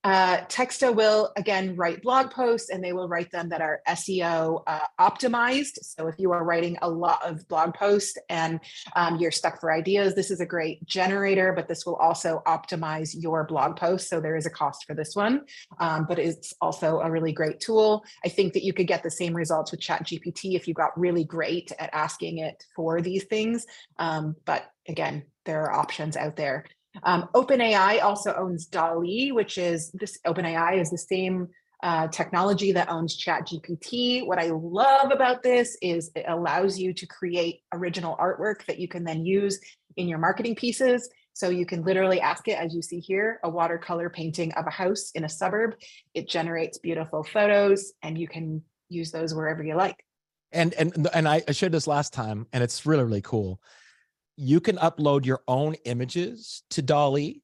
Texta will, again, write blog posts, and they will write them that are SEO optimized. So if you are writing a lot of blog posts and you're stuck for ideas, this is a great generator, but this will also optimize your blog post. So there is a cost for this one, but it's also a really great tool. I think that you could get the same results with ChatGPT if you got really great at asking it for these things. But again, there are options out there. OpenAI also owns DALL-E, which is OpenAI is the same technology that owns ChatGPT. What I love about this is it allows you to create original artwork that you can then use in your marketing pieces. So you can literally ask it, as you see here, a watercolor painting of a house in a suburb. It generates beautiful photos, and you can use those wherever you like. And I shared this last time, and it's really, really cool. You can upload your own images to DALL-E,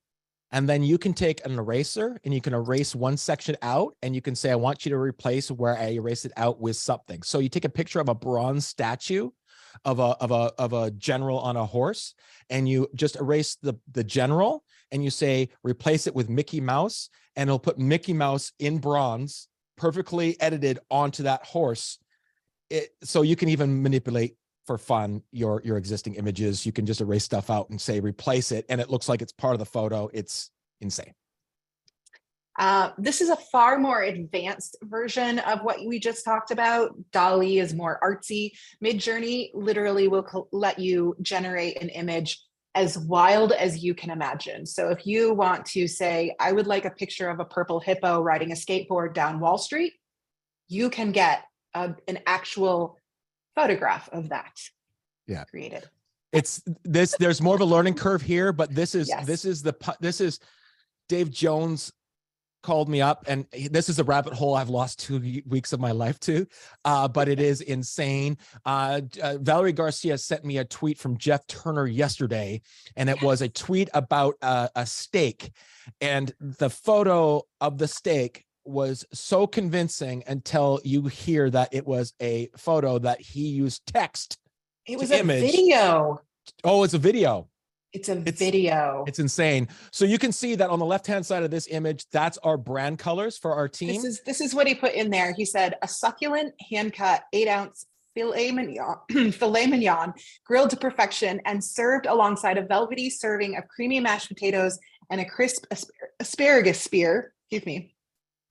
and then you can take an eraser and you can erase one section out, and you can say, I want you to replace where I erased it out with something. So you take a picture of a bronze statue of a general on a horse, and you just erase the general, and you say, replace it with Mickey Mouse, and it'll put Mickey Mouse in bronze, perfectly edited onto that horse. So you can even manipulate for fun your existing images. You can just erase stuff out and say replace it, and it looks like it's part of the photo. It's insane. This is a far more advanced version of what we just talked about. DALL-E is more artsy. Midjourney literally will let you generate an image as wild as you can imagine. So if you want to say, I would like a picture of a purple hippo riding a skateboard down Wall Street, you can get an actual photograph of that created. It's this, there's more of a learning curve here, but this is, Yes. this is Dave Jones called me up, and this is a rabbit hole I've lost 2 weeks of my life to, but it is insane. Valerie Garcia sent me a tweet from Jeff Turner yesterday, and it was a tweet about a steak, and the photo of the steak was so convincing until you hear that it was a photo that he used text. It was a video. Oh, it's a video. It's a video. It's insane. So you can see that on the left-hand side of this image, that's our brand colors for our team. This is what he put in there. He said, a succulent hand-cut 8-ounce filet mignon, grilled to perfection and served alongside a velvety serving of creamy mashed potatoes and a crisp asparagus spear,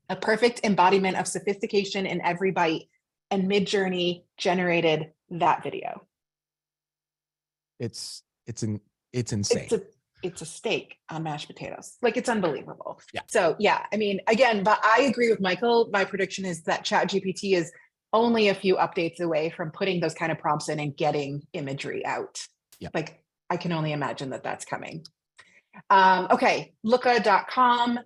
a perfect embodiment of sophistication in every bite. And Midjourney generated that video. It's insane. It's a steak on mashed potatoes. Like, it's unbelievable. Yeah. So yeah, I mean, again, but I agree with Michael. My prediction is that ChatGPT is only a few updates away from putting those kind of prompts in and getting imagery out. Yeah. Like, I can only imagine that that's coming. Okay, looka.com.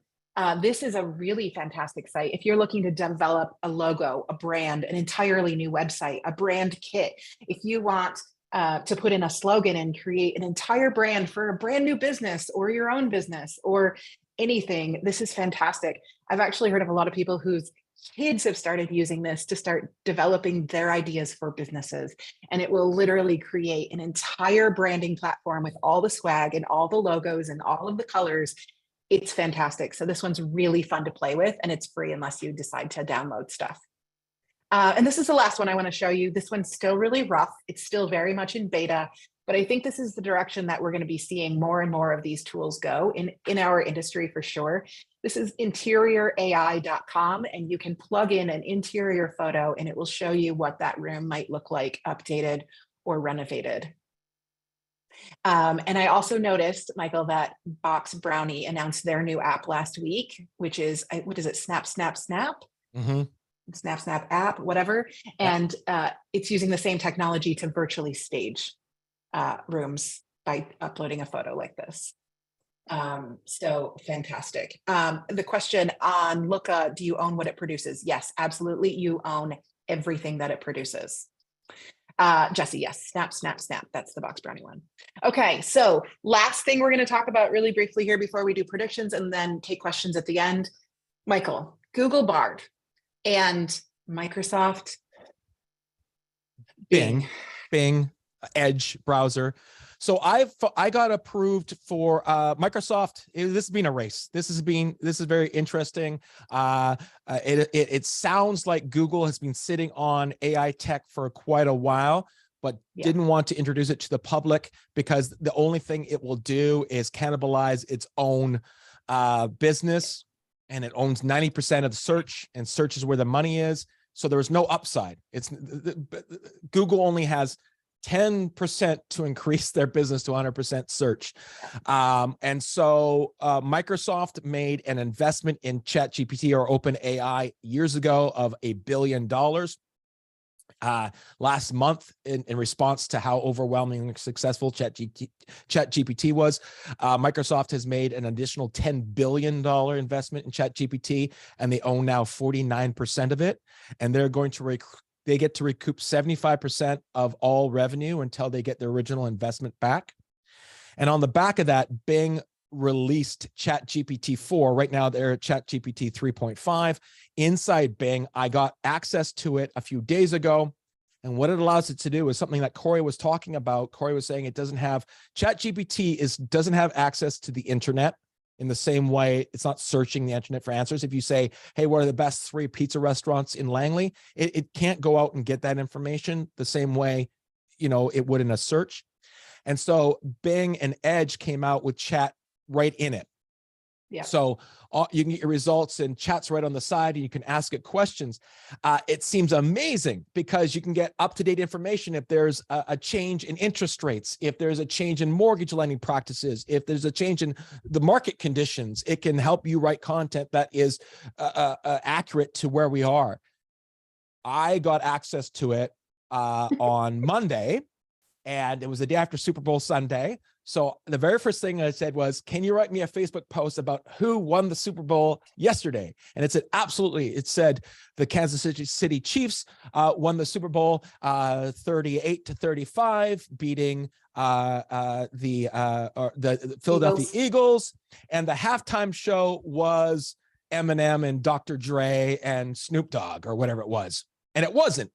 This is a really fantastic site. If you're looking to develop a logo, a brand, an entirely new website, a brand kit, if you want to put in a slogan and create an entire brand for a brand new business or your own business or anything. This is fantastic. I've actually heard of a lot of people whose kids have started using this to start developing their ideas for businesses. And it will literally create an entire branding platform with all the swag and all the logos and all of the colors. It's fantastic. So this one's really fun to play with, and it's free unless you decide to download stuff. And this is the last one I want to show you. This one's still really rough. It's still very much in beta, but I think this is the direction that we're going to be seeing more and more of these tools go in our industry for sure. This is interiorai.com, and you can plug in an interior photo and it will show you what that room might look like updated or renovated. And I also noticed, Michael, that Box Brownie announced their new app last week, which is, what is it? Snap, Snap, Snap? Mm-hmm. Snap Snap app, whatever. And it's using the same technology to virtually stage rooms by uploading a photo like this. So fantastic. The question on Looka, do you own what it produces? Yes, absolutely. You own everything that it produces. Jesse, yes, Snap, Snap, Snap. That's the Box Brownie one. Okay, so last thing we're going to talk about really briefly here before we do predictions and then take questions at the end. Michael, Google Bard and Microsoft Bing, Edge browser. So I got approved for Microsoft. This has been a race. This is very interesting. It sounds like Google has been sitting on AI tech for quite a while, but didn't want to introduce it to the public because the only thing it will do is cannibalize its own business. And it owns 90% of the search, and search is where the money is. So there is no upside. Google only has 10% to increase their business to 100% search. And so Microsoft made an investment in ChatGPT or OpenAI years ago of $1 billion. Last month, in response to how overwhelmingly successful ChatGPT was, Microsoft has made an additional $10 billion investment in ChatGPT, and they own now 49% of it. And they're going to they get to recoup 75% of all revenue until they get their original investment back. And on the back of that, Bing released ChatGPT 4. Right now, they're at ChatGPT 3.5. Inside Bing, I got access to it a few days ago. And what it allows it to do is something that Corey was talking about. Corey was saying it doesn't have, ChatGPT doesn't have access to the internet in the same way. It's not searching the internet for answers. If you say, hey, what are the best 3 pizza restaurants in Langley? It can't go out and get that information the same way, it would in a search. And so Bing and Edge came out with chat right in it. Yeah. So you can get your results and chat's right on the side, and you can ask it questions. It seems amazing because you can get up-to-date information if there's a change in interest rates, if there's a change in mortgage lending practices, if there's a change in the market conditions. It can help you write content that is accurate to where we are. I got access to it on Monday, and it was the day after Super Bowl Sunday. So the very first thing I said was, can you write me a Facebook post about who won the Super Bowl yesterday? And it said, absolutely. It said the Kansas City Chiefs won the Super Bowl 38-35, beating the Philadelphia Eagles. And the halftime show was Eminem and Dr. Dre and Snoop Dogg or whatever it was. And it wasn't.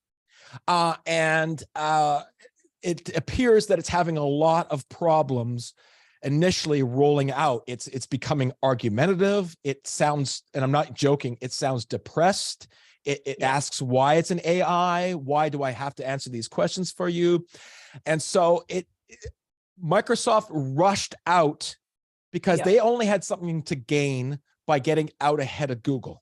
It appears that it's having a lot of problems initially rolling out. It's becoming argumentative. It sounds, and I'm not joking, it sounds depressed. It asks why it's an AI. Why do I have to answer these questions for you? And so Microsoft rushed out because they only had something to gain by getting out ahead of Google.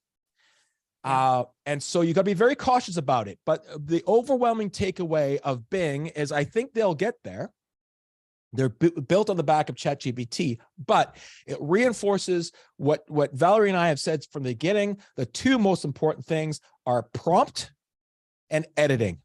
And so you got to be very cautious about it. But the overwhelming takeaway of Bing is I think they'll get there. They're built on the back of ChatGPT, but it reinforces what Valerie and I have said from the beginning. The 2 most important things are prompt and editing.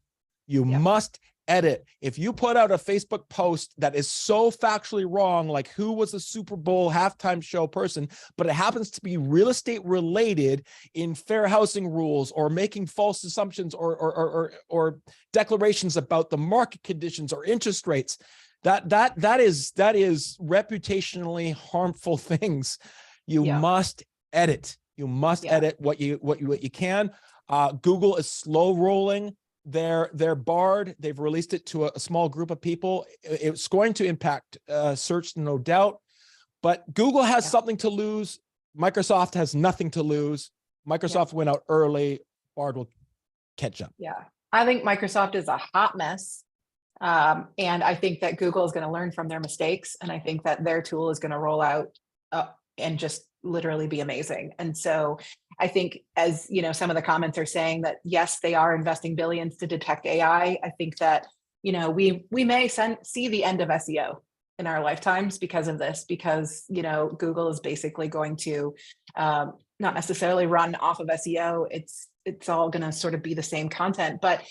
You must edit. If you put out a Facebook post that is so factually wrong, like who was the Super Bowl halftime show person, but it happens to be real estate related in fair housing rules, or making false assumptions or declarations about the market conditions or interest rates, that is reputationally harmful things. You must edit. You must edit what you can. Google is slow rolling their Bard. They've released it to a small group of people. It's going to impact search, no doubt, but Google has something to lose. Microsoft has nothing to lose. Microsoft went out early. Bard will catch up. Yeah, I think Microsoft is a hot mess. And I think that Google is going to learn from their mistakes. And I think that their tool is going to roll out and just literally be amazing. And so I think, as you know, some of the comments are saying that, yes, they are investing billions to detect AI. I think that, you know, we may see the end of SEO in our lifetimes because of this, because, you know, Google is basically going to not necessarily run off of SEO. It's all going to sort of be the same content, but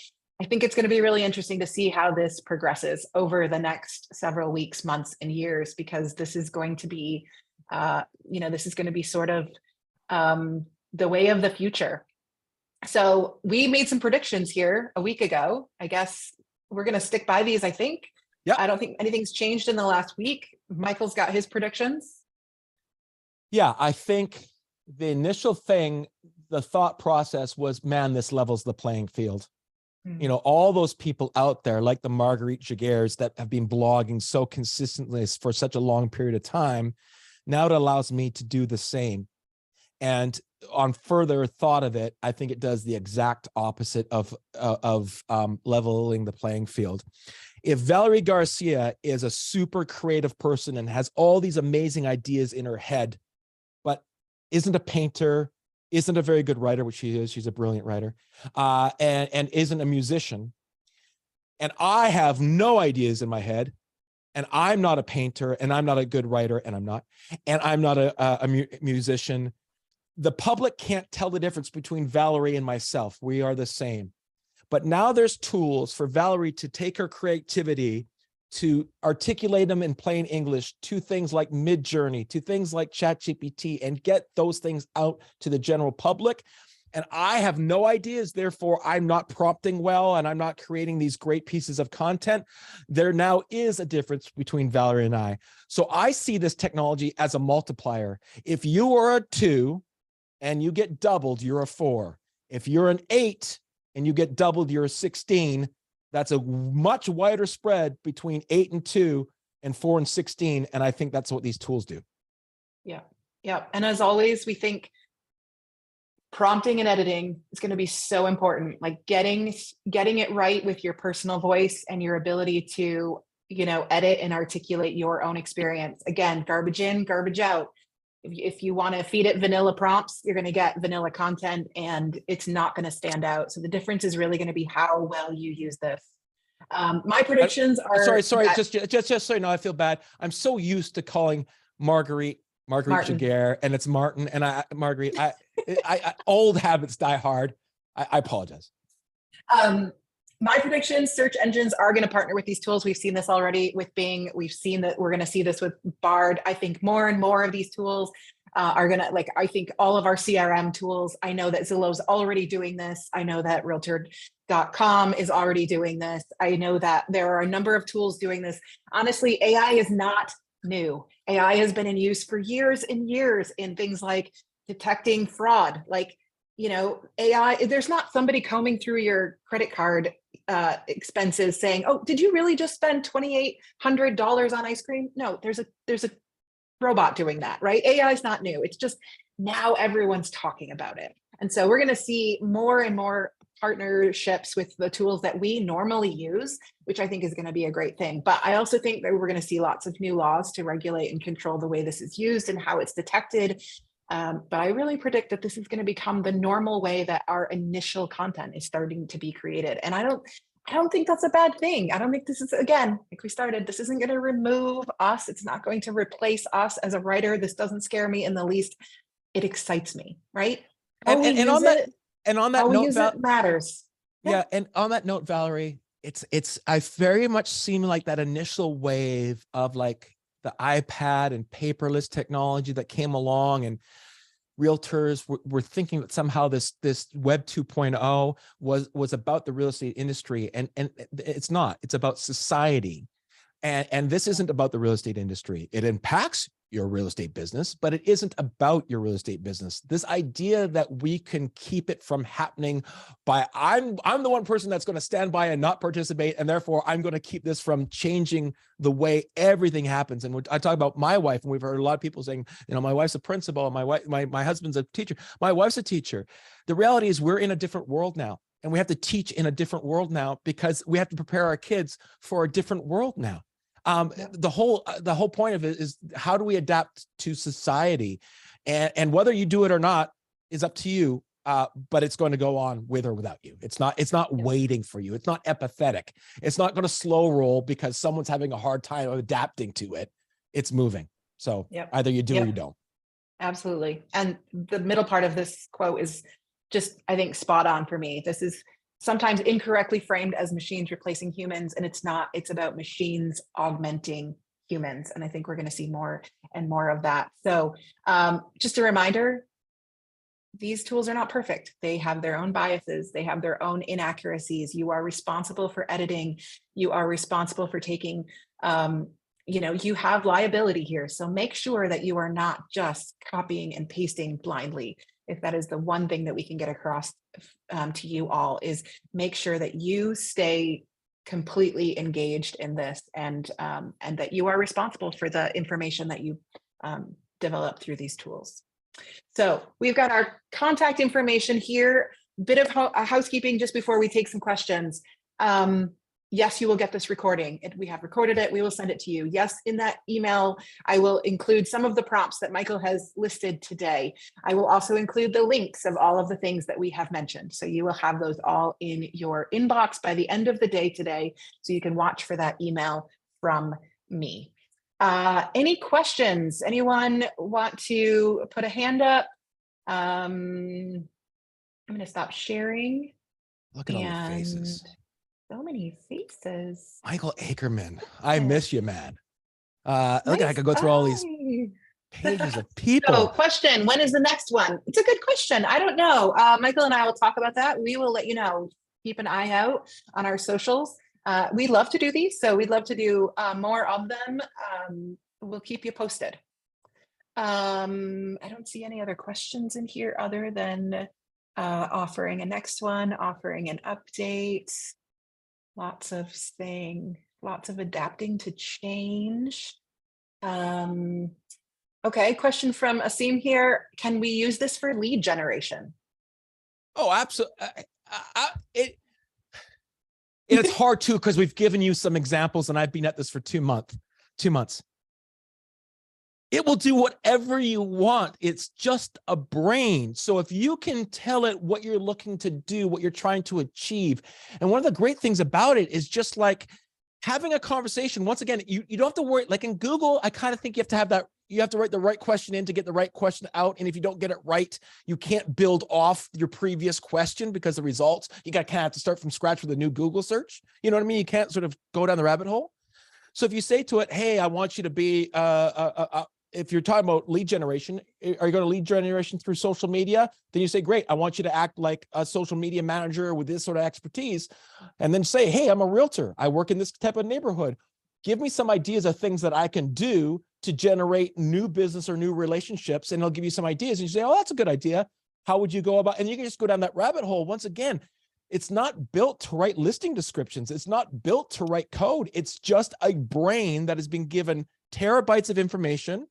I think it's going to be really interesting to see how this progresses over the next several weeks, months, and years, because this is going to be, you know, this is going to be sort of the way of the future. So we made some predictions here a week ago. I guess we're going to stick by these, I think. Yeah. I don't think anything's changed in the last week. Michael's got his predictions. Yeah, I think the initial thing, the thought process was, man, this levels the playing field. You know, all those people out there like the Marguerite Jaguars that have been blogging so consistently for such a long period of time, now it allows me to do the same. And on further thought of it, I think it does the exact opposite of leveling the playing field. If Valerie Garcia is a super creative person and has all these amazing ideas in her head, but isn't a painter, isn't a very good writer, which she is, she's a brilliant writer, and isn't a musician, and I have no ideas in my head, and I'm not a painter, and I'm not a good writer, and I'm not a musician, the public can't tell the difference between Valerie and myself. We are the same. But now there's tools for Valerie to take her creativity, to articulate them in plain English to things like Midjourney, to things like ChatGPT, and get those things out to the general public. And I have no ideas, therefore I'm not prompting well, and I'm not creating these great pieces of content. There now is a difference between Valerie and I. So I see this technology as a multiplier. If you are a 2 and you get doubled, you're a 4. If you're an 8 and you get doubled, you're a 16. That's a much wider spread between 8 and 2 and 4 and 16. And I think that's what these tools do. Yeah. Yeah. And as always, we think prompting and editing is going to be so important. Like getting it right with your personal voice and your ability to, you know, edit and articulate your own experience. Again, garbage in, garbage out. If you want to feed it vanilla prompts, you're going to get vanilla content and it's not going to stand out. So the difference is really going to be how well you use this. My predictions are— Sorry, just so you know, I feel bad. I'm so used to calling Marguerite Jaguar, and it's Martin, and Marguerite. I old habits die hard. I apologize. My predictions: search engines are going to partner with these tools. We've seen this already with Bing. We've seen that we're going to see this with Bard. I think more and more of these tools are going to, like, I think all of our CRM tools, I know that Zillow's already doing this. I know that Realtor.com is already doing this. I know that there are a number of tools doing this. Honestly, AI is not new. AI has been in use for years and years in things like detecting fraud. Like, you know, AI, there's not somebody combing through your credit card expenses saying, oh, did you really just spend $2,800 on ice cream? No, there's a robot doing that, right? AI is not new. It's just now everyone's talking about it. And so we're going to see more and more partnerships with the tools that we normally use, which I think is going to be a great thing. But I also think that we're going to see lots of new laws to regulate and control the way this is used and how it's detected. But I really predict that this is going to become the normal way that our initial content is starting to be created. And I don't think that's a bad thing. I don't think this is, again, like we started, this isn't going to remove us. It's not going to replace us as a writer. This doesn't scare me in the least. It excites me, right? And on that note, it matters. Yeah, and on that note, Valerie, I very much seem like that initial wave of like the iPad and paperless technology that came along, and realtors were thinking that somehow this Web 2.0 was about the real estate industry, and it's not. It's about society. And this isn't about the real estate industry. It impacts your real estate business, but it isn't about your real estate business. This idea that we can keep it from happening by I'm the one person that's going to stand by and not participate, and therefore I'm going to keep this from changing the way everything happens. And I talk about my wife, and we've heard a lot of people saying, my wife's a principal, and my husband's a teacher, my wife's a teacher. The reality is we're in a different world now, and we have to teach in a different world now because we have to prepare our kids for a different world now. The whole point of it is, how do we adapt to society, and whether you do it or not is up to you. But it's going to go on with or without you. It's not waiting for you. It's not empathetic. It's not going to slow roll because someone's having a hard time adapting to it. It's moving. So either you do or you don't. Absolutely. And the middle part of this quote is just, I think, spot on for me. This is sometimes incorrectly framed as machines replacing humans, and it's not. It's about machines augmenting humans. And I think we're going to see more and more of that. So just a reminder, these tools are not perfect. They have their own biases. They have their own inaccuracies. You are responsible for editing. You are responsible for taking, you have liability here. So make sure that you are not just copying and pasting blindly. If that is the one thing that we can get across to you all, is make sure that you stay completely engaged in this, and that you are responsible for the information that you develop through these tools. So we've got our contact information here. Bit of housekeeping just before we take some questions. Yes, you will get this recording. We have recorded it. We will send it to you. Yes, in that email, I will include some of the prompts that Michael has listed today. I will also include the links of all of the things that we have mentioned. So you will have those all in your inbox by the end of the day today, so you can watch for that email from me. Any questions? Anyone want to put a hand up? I'm going to stop sharing. Look at all the faces. So many faces. Michael Ackerman, I miss you, man. Look, I could go through all these pages of people. So, question, when is the next one? It's a good question. I don't know. Michael and I will talk about that. We will let you know. Keep an eye out on our socials. We love to do these, so we'd love to do more of them. We'll keep you posted. I don't see any other questions in here other than offering a next one, offering an update. Lots of adapting to change. Okay, question from Asim here. Can we use this for lead generation? Oh, absolutely. It's hard too, because we've given you some examples, and I've been at this for 2 months. It will do whatever you want. It's just a brain. So if you can tell it what you're looking to do, what you're trying to achieve, and one of the great things about it is just like having a conversation. Once again, you don't have to worry. Like in Google, I kind of think you have to have that. You have to write the right question in to get the right question out. And if you don't get it right, you can't build off your previous question, because the results, you got to kind of have to start from scratch with a new Google search. You know what I mean? You can't sort of go down the rabbit hole. So if you say to it, hey, I want you to be if you're talking about lead generation, are you going to lead generation through social media? Then you say, great, I want you to act like a social media manager with this sort of expertise. And then say, hey, I'm a realtor. I work in this type of neighborhood. Give me some ideas of things that I can do to generate new business or new relationships. And it'll give you some ideas. And you say, oh, that's a good idea. How would you go about? And you can just go down that rabbit hole. Once again, it's not built to write listing descriptions. It's not built to write code. It's just a brain that has been given terabytes of information.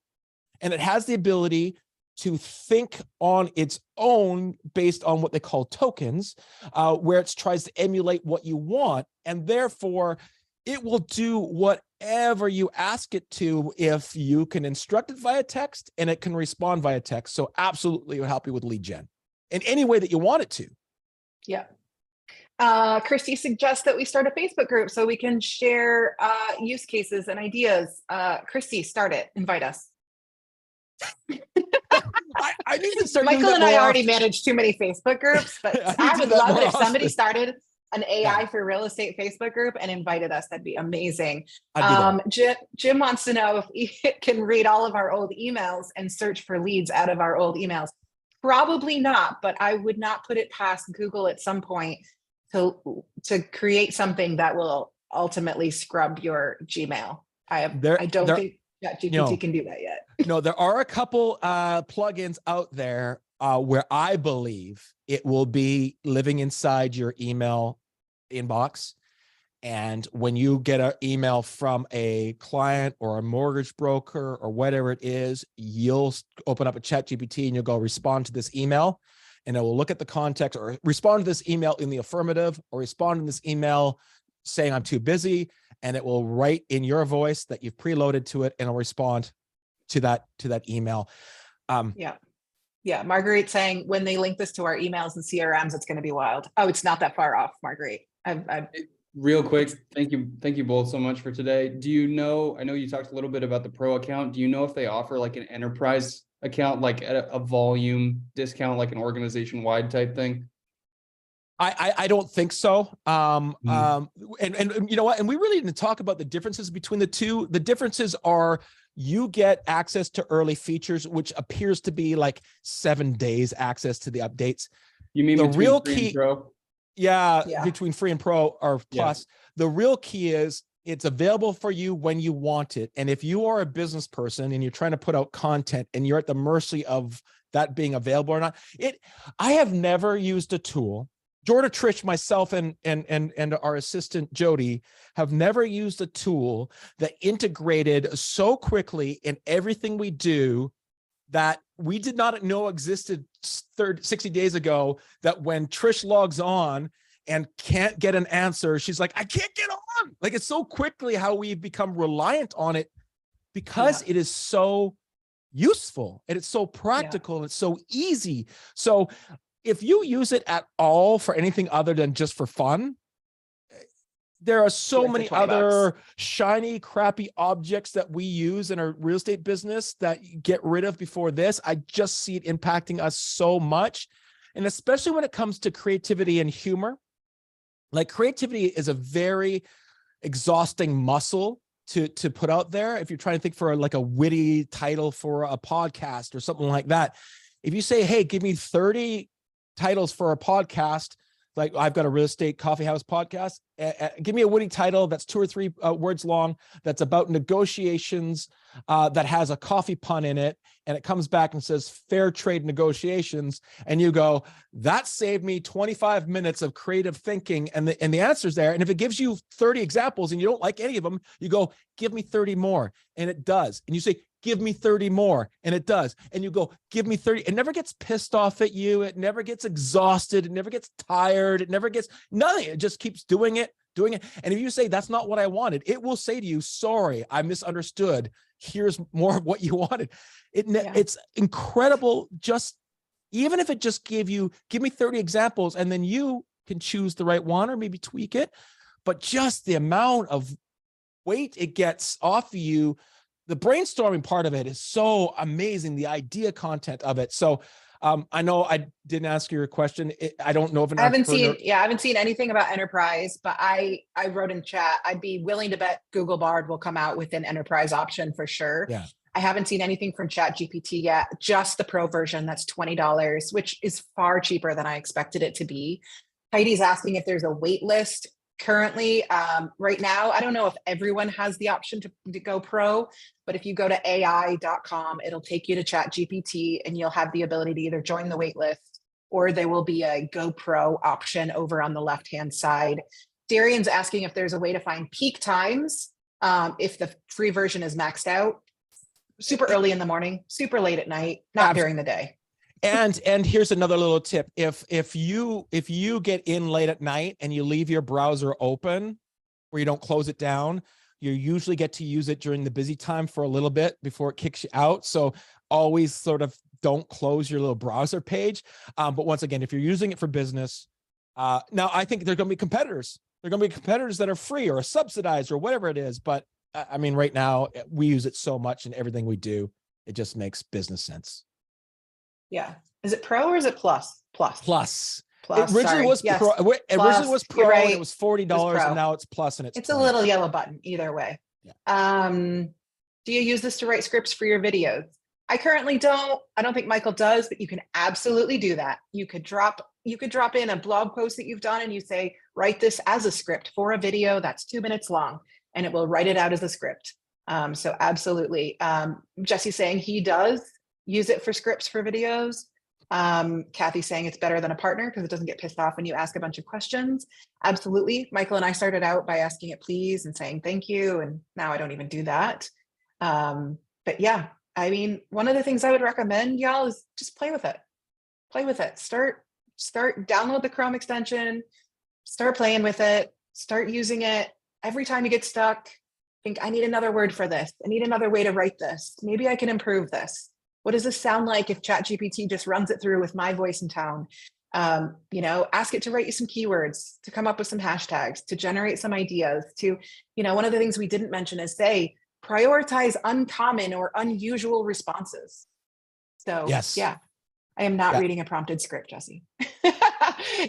And it has the ability to think on its own based on what they call tokens, where it tries to emulate what you want. And therefore, it will do whatever you ask it to if you can instruct it via text, and it can respond via text. So absolutely, it will help you with lead gen in any way that you want it to. Yeah. Christy suggests that we start a Facebook group so we can share use cases and ideas. Christy, start it. Invite us. I need to start. Michael and I already manage too many Facebook groups, but I would love it if somebody started an AI for real estate Facebook group and invited us, that'd be amazing. I'd be there. Jim wants to know if he can read all of our old emails and search for leads out of our old emails. Probably not, but I would not put it past Google at some point to create something that will ultimately scrub your Gmail. I don't think ChatGPT can do that yet. No, there are a couple plugins out there where I believe it will be living inside your email inbox. And when you get an email from a client or a mortgage broker or whatever it is, you'll open up a ChatGPT and you'll go respond to this email, and it will look at the context, or respond to this email in the affirmative, or respond to this email saying I'm too busy, and it will write in your voice that you've preloaded to it, and it'll respond to that email. Yeah. Marguerite saying when they link this to our emails and CRMs, it's going to be wild. Oh, it's not that far off, Marguerite. Real quick, thank you both so much for today. Do you know, I know you talked a little bit about the pro account. Do you know if they offer like an enterprise account, like a volume discount, like an organization wide type thing? I don't think so. And you know what? And we really didn't talk about the differences between the two. The differences are you get access to early features, which appears to be like 7 days access to the updates. You mean the real free key? And pro? Yeah, between free and pro or plus. Yeah. The real key is it's available for you when you want it. And if you are a business person and you're trying to put out content and you're at the mercy of that being available or not, I have never used a tool. Jordan, Trish, myself, and our assistant Jody have never used a tool that integrated so quickly in everything we do that we did not know existed 60 days ago, that when Trish logs on and can't get an answer, she's like, I can't get on. Like, it's so quickly how we've become reliant on it because it is so useful and it's so practical and it's so easy. So if you use it at all for anything other than just for fun, there are so many other shiny, crappy objects that we use in our real estate business that you get rid of before this. I just see it impacting us so much. And especially when it comes to creativity and humor, like creativity is a very exhausting muscle to put out there. If you're trying to think for like a witty title for a podcast or something like that, if you say, hey, give me 30 titles for a podcast, like I've got a real estate coffee house podcast, give me a witty title that's 2 or 3 words long, that's about negotiations, that has a coffee pun in it, and it comes back and says fair trade negotiations, and you go, that saved me 25 minutes of creative thinking, and the answer's there. And if it gives you 30 examples and you don't like any of them, you go, give me 30 more, and it does. And you say, give me 30 more, and it does. And you go, give me 30. It never gets pissed off at you. It never gets exhausted. It never gets tired. It never gets nothing. It just keeps doing it. And if you say, that's not what I wanted, it will say to you, sorry, I misunderstood. Here's more of what you wanted. It's incredible. Just, even if it just give me 30 examples, and then you can choose the right one or maybe tweak it. But just the amount of weight it gets off of you, the brainstorming part of it is so amazing, the idea content of it. So I know I didn't ask you a question. I don't know if I haven't seen anything about enterprise, but I wrote in chat, I'd be willing to bet Google Bard will come out with an enterprise option for sure. Yeah. I haven't seen anything from ChatGPT yet, just the pro version that's $20, which is far cheaper than I expected it to be. Heidi's asking if there's a wait list. Currently, right now, I don't know if everyone has the option to go pro, but if you go to AI.com, it'll take you to ChatGPT and you'll have the ability to either join the wait list or there will be a Go Pro option over on the left-hand side. Darian's asking if there's a way to find peak times if the free version is maxed out. Super early in the morning, super late at night, not during the day. And here's another little tip. If you get in late at night and you leave your browser open where you don't close it down, you usually get to use it during the busy time for a little bit before it kicks you out. So always sort of don't close your little browser page. But once again, if you're using it for business, now I think there are going to be competitors. There are going to be competitors that are free or subsidized or whatever it is. But I mean, right now we use it so much in everything we do. It just makes business sense. Yeah. Is it pro or is it plus? Plus. Plus, It originally sorry. was Yes. pro. It originally was Plus, you're pro, and right. it was $40, pro. and now it's plus, and It's a 20. little yellow button either way. Yeah. Do you use this to write scripts for your videos? I currently don't. I don't think Michael does, but you can absolutely do that. You could drop in a blog post that you've done and you say, write this as a script for a video that's 2 minutes long, and it will write it out as a script. So absolutely. Jesse's saying he does use it for scripts for videos. Kathy's saying it's better than a partner because it doesn't get pissed off when you ask a bunch of questions. Absolutely. Michael and I started out by asking it please and saying thank you. And now I don't even do that. But yeah, I mean, one of the things I would recommend y'all is just play with it. Play with it. Start download the Chrome extension, start playing with it, start using it. Every time you get stuck, think I need another word for this. I need another way to write this. Maybe I can improve this. What does this sound like if ChatGPT just runs it through with my voice and tone? You know, ask it to write you some keywords, to come up with some hashtags, to generate some ideas, to, you know, one of the things we didn't mention is say, prioritize uncommon or unusual responses. So Yes. yeah, I am not reading a prompted script, Jesse.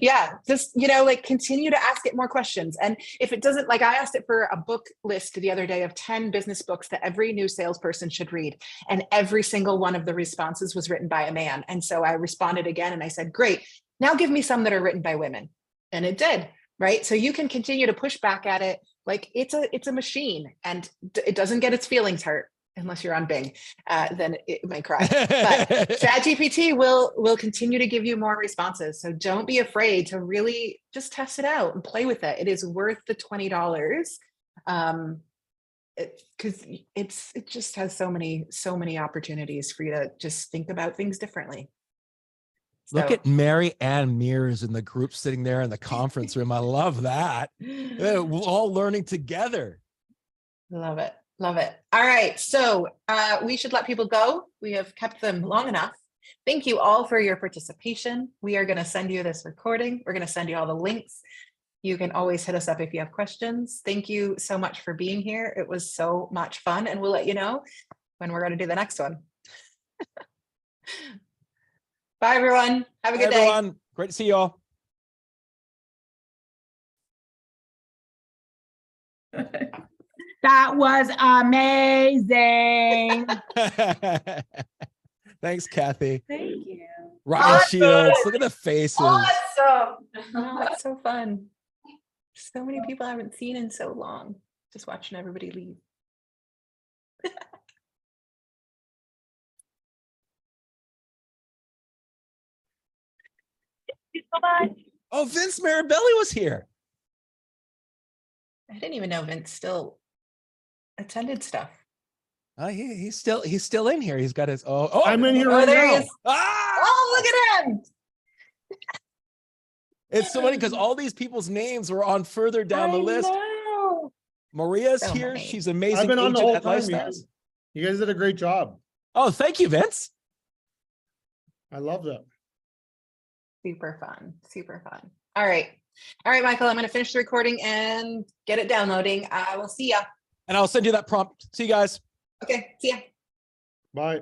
Yeah, just, you know, like continue to ask it more questions. And if it doesn't, like I asked it for a book list the other day of 10 business books that every new salesperson should read. And every single one of the responses was written by a man. And so I responded again and I said, great, now give me some that are written by women. And it did, right? So you can continue to push back at it. Like it's a machine and it doesn't get its feelings hurt. Unless you're on Bing, then it might cry. But ChatGPT will continue to give you more responses. So don't be afraid to really just test it out and play with it. It is worth the $20 because it just has so many opportunities for you to just think about things differently. Look at Mary Ann Mears in the group sitting there in the conference room. I love that. We're all learning together. Love it. Love it. All right. So we should let people go. We have kept them long enough. Thank you all for your participation. We are going to send you this recording. We're going to send you all the links. You can always hit us up if you have questions. Thank you so much for being here. It was so much fun, and we'll let you know when we're going to do the next one. Bye, everyone. Have a good day. Everyone, great to see you all. That was amazing. Thanks, Kathy. Thank you. Ryan Awesome. Shields, look at the faces. Awesome. Oh, it's so fun. So many people I haven't seen in so long. Just watching everybody leave. Bye. Oh, Vince Marabelli was here. I didn't even know Vince still attended stuff. He's still in here. He's got his I'm in here right there now. he is. Ah! Oh, look at him. It's so funny because all these people's names were on further down the list. Know. Maria's So here. many. She's amazing. I've been on the agent whole at time, Lifestyles. man. You guys did a great job. Oh, thank you, Vince. I loved it. Super fun. Super fun. All right. All right, Michael, I'm going to finish the recording and get it downloading. I will see ya. And I'll send you that prompt. See you guys. Okay. See ya. Bye.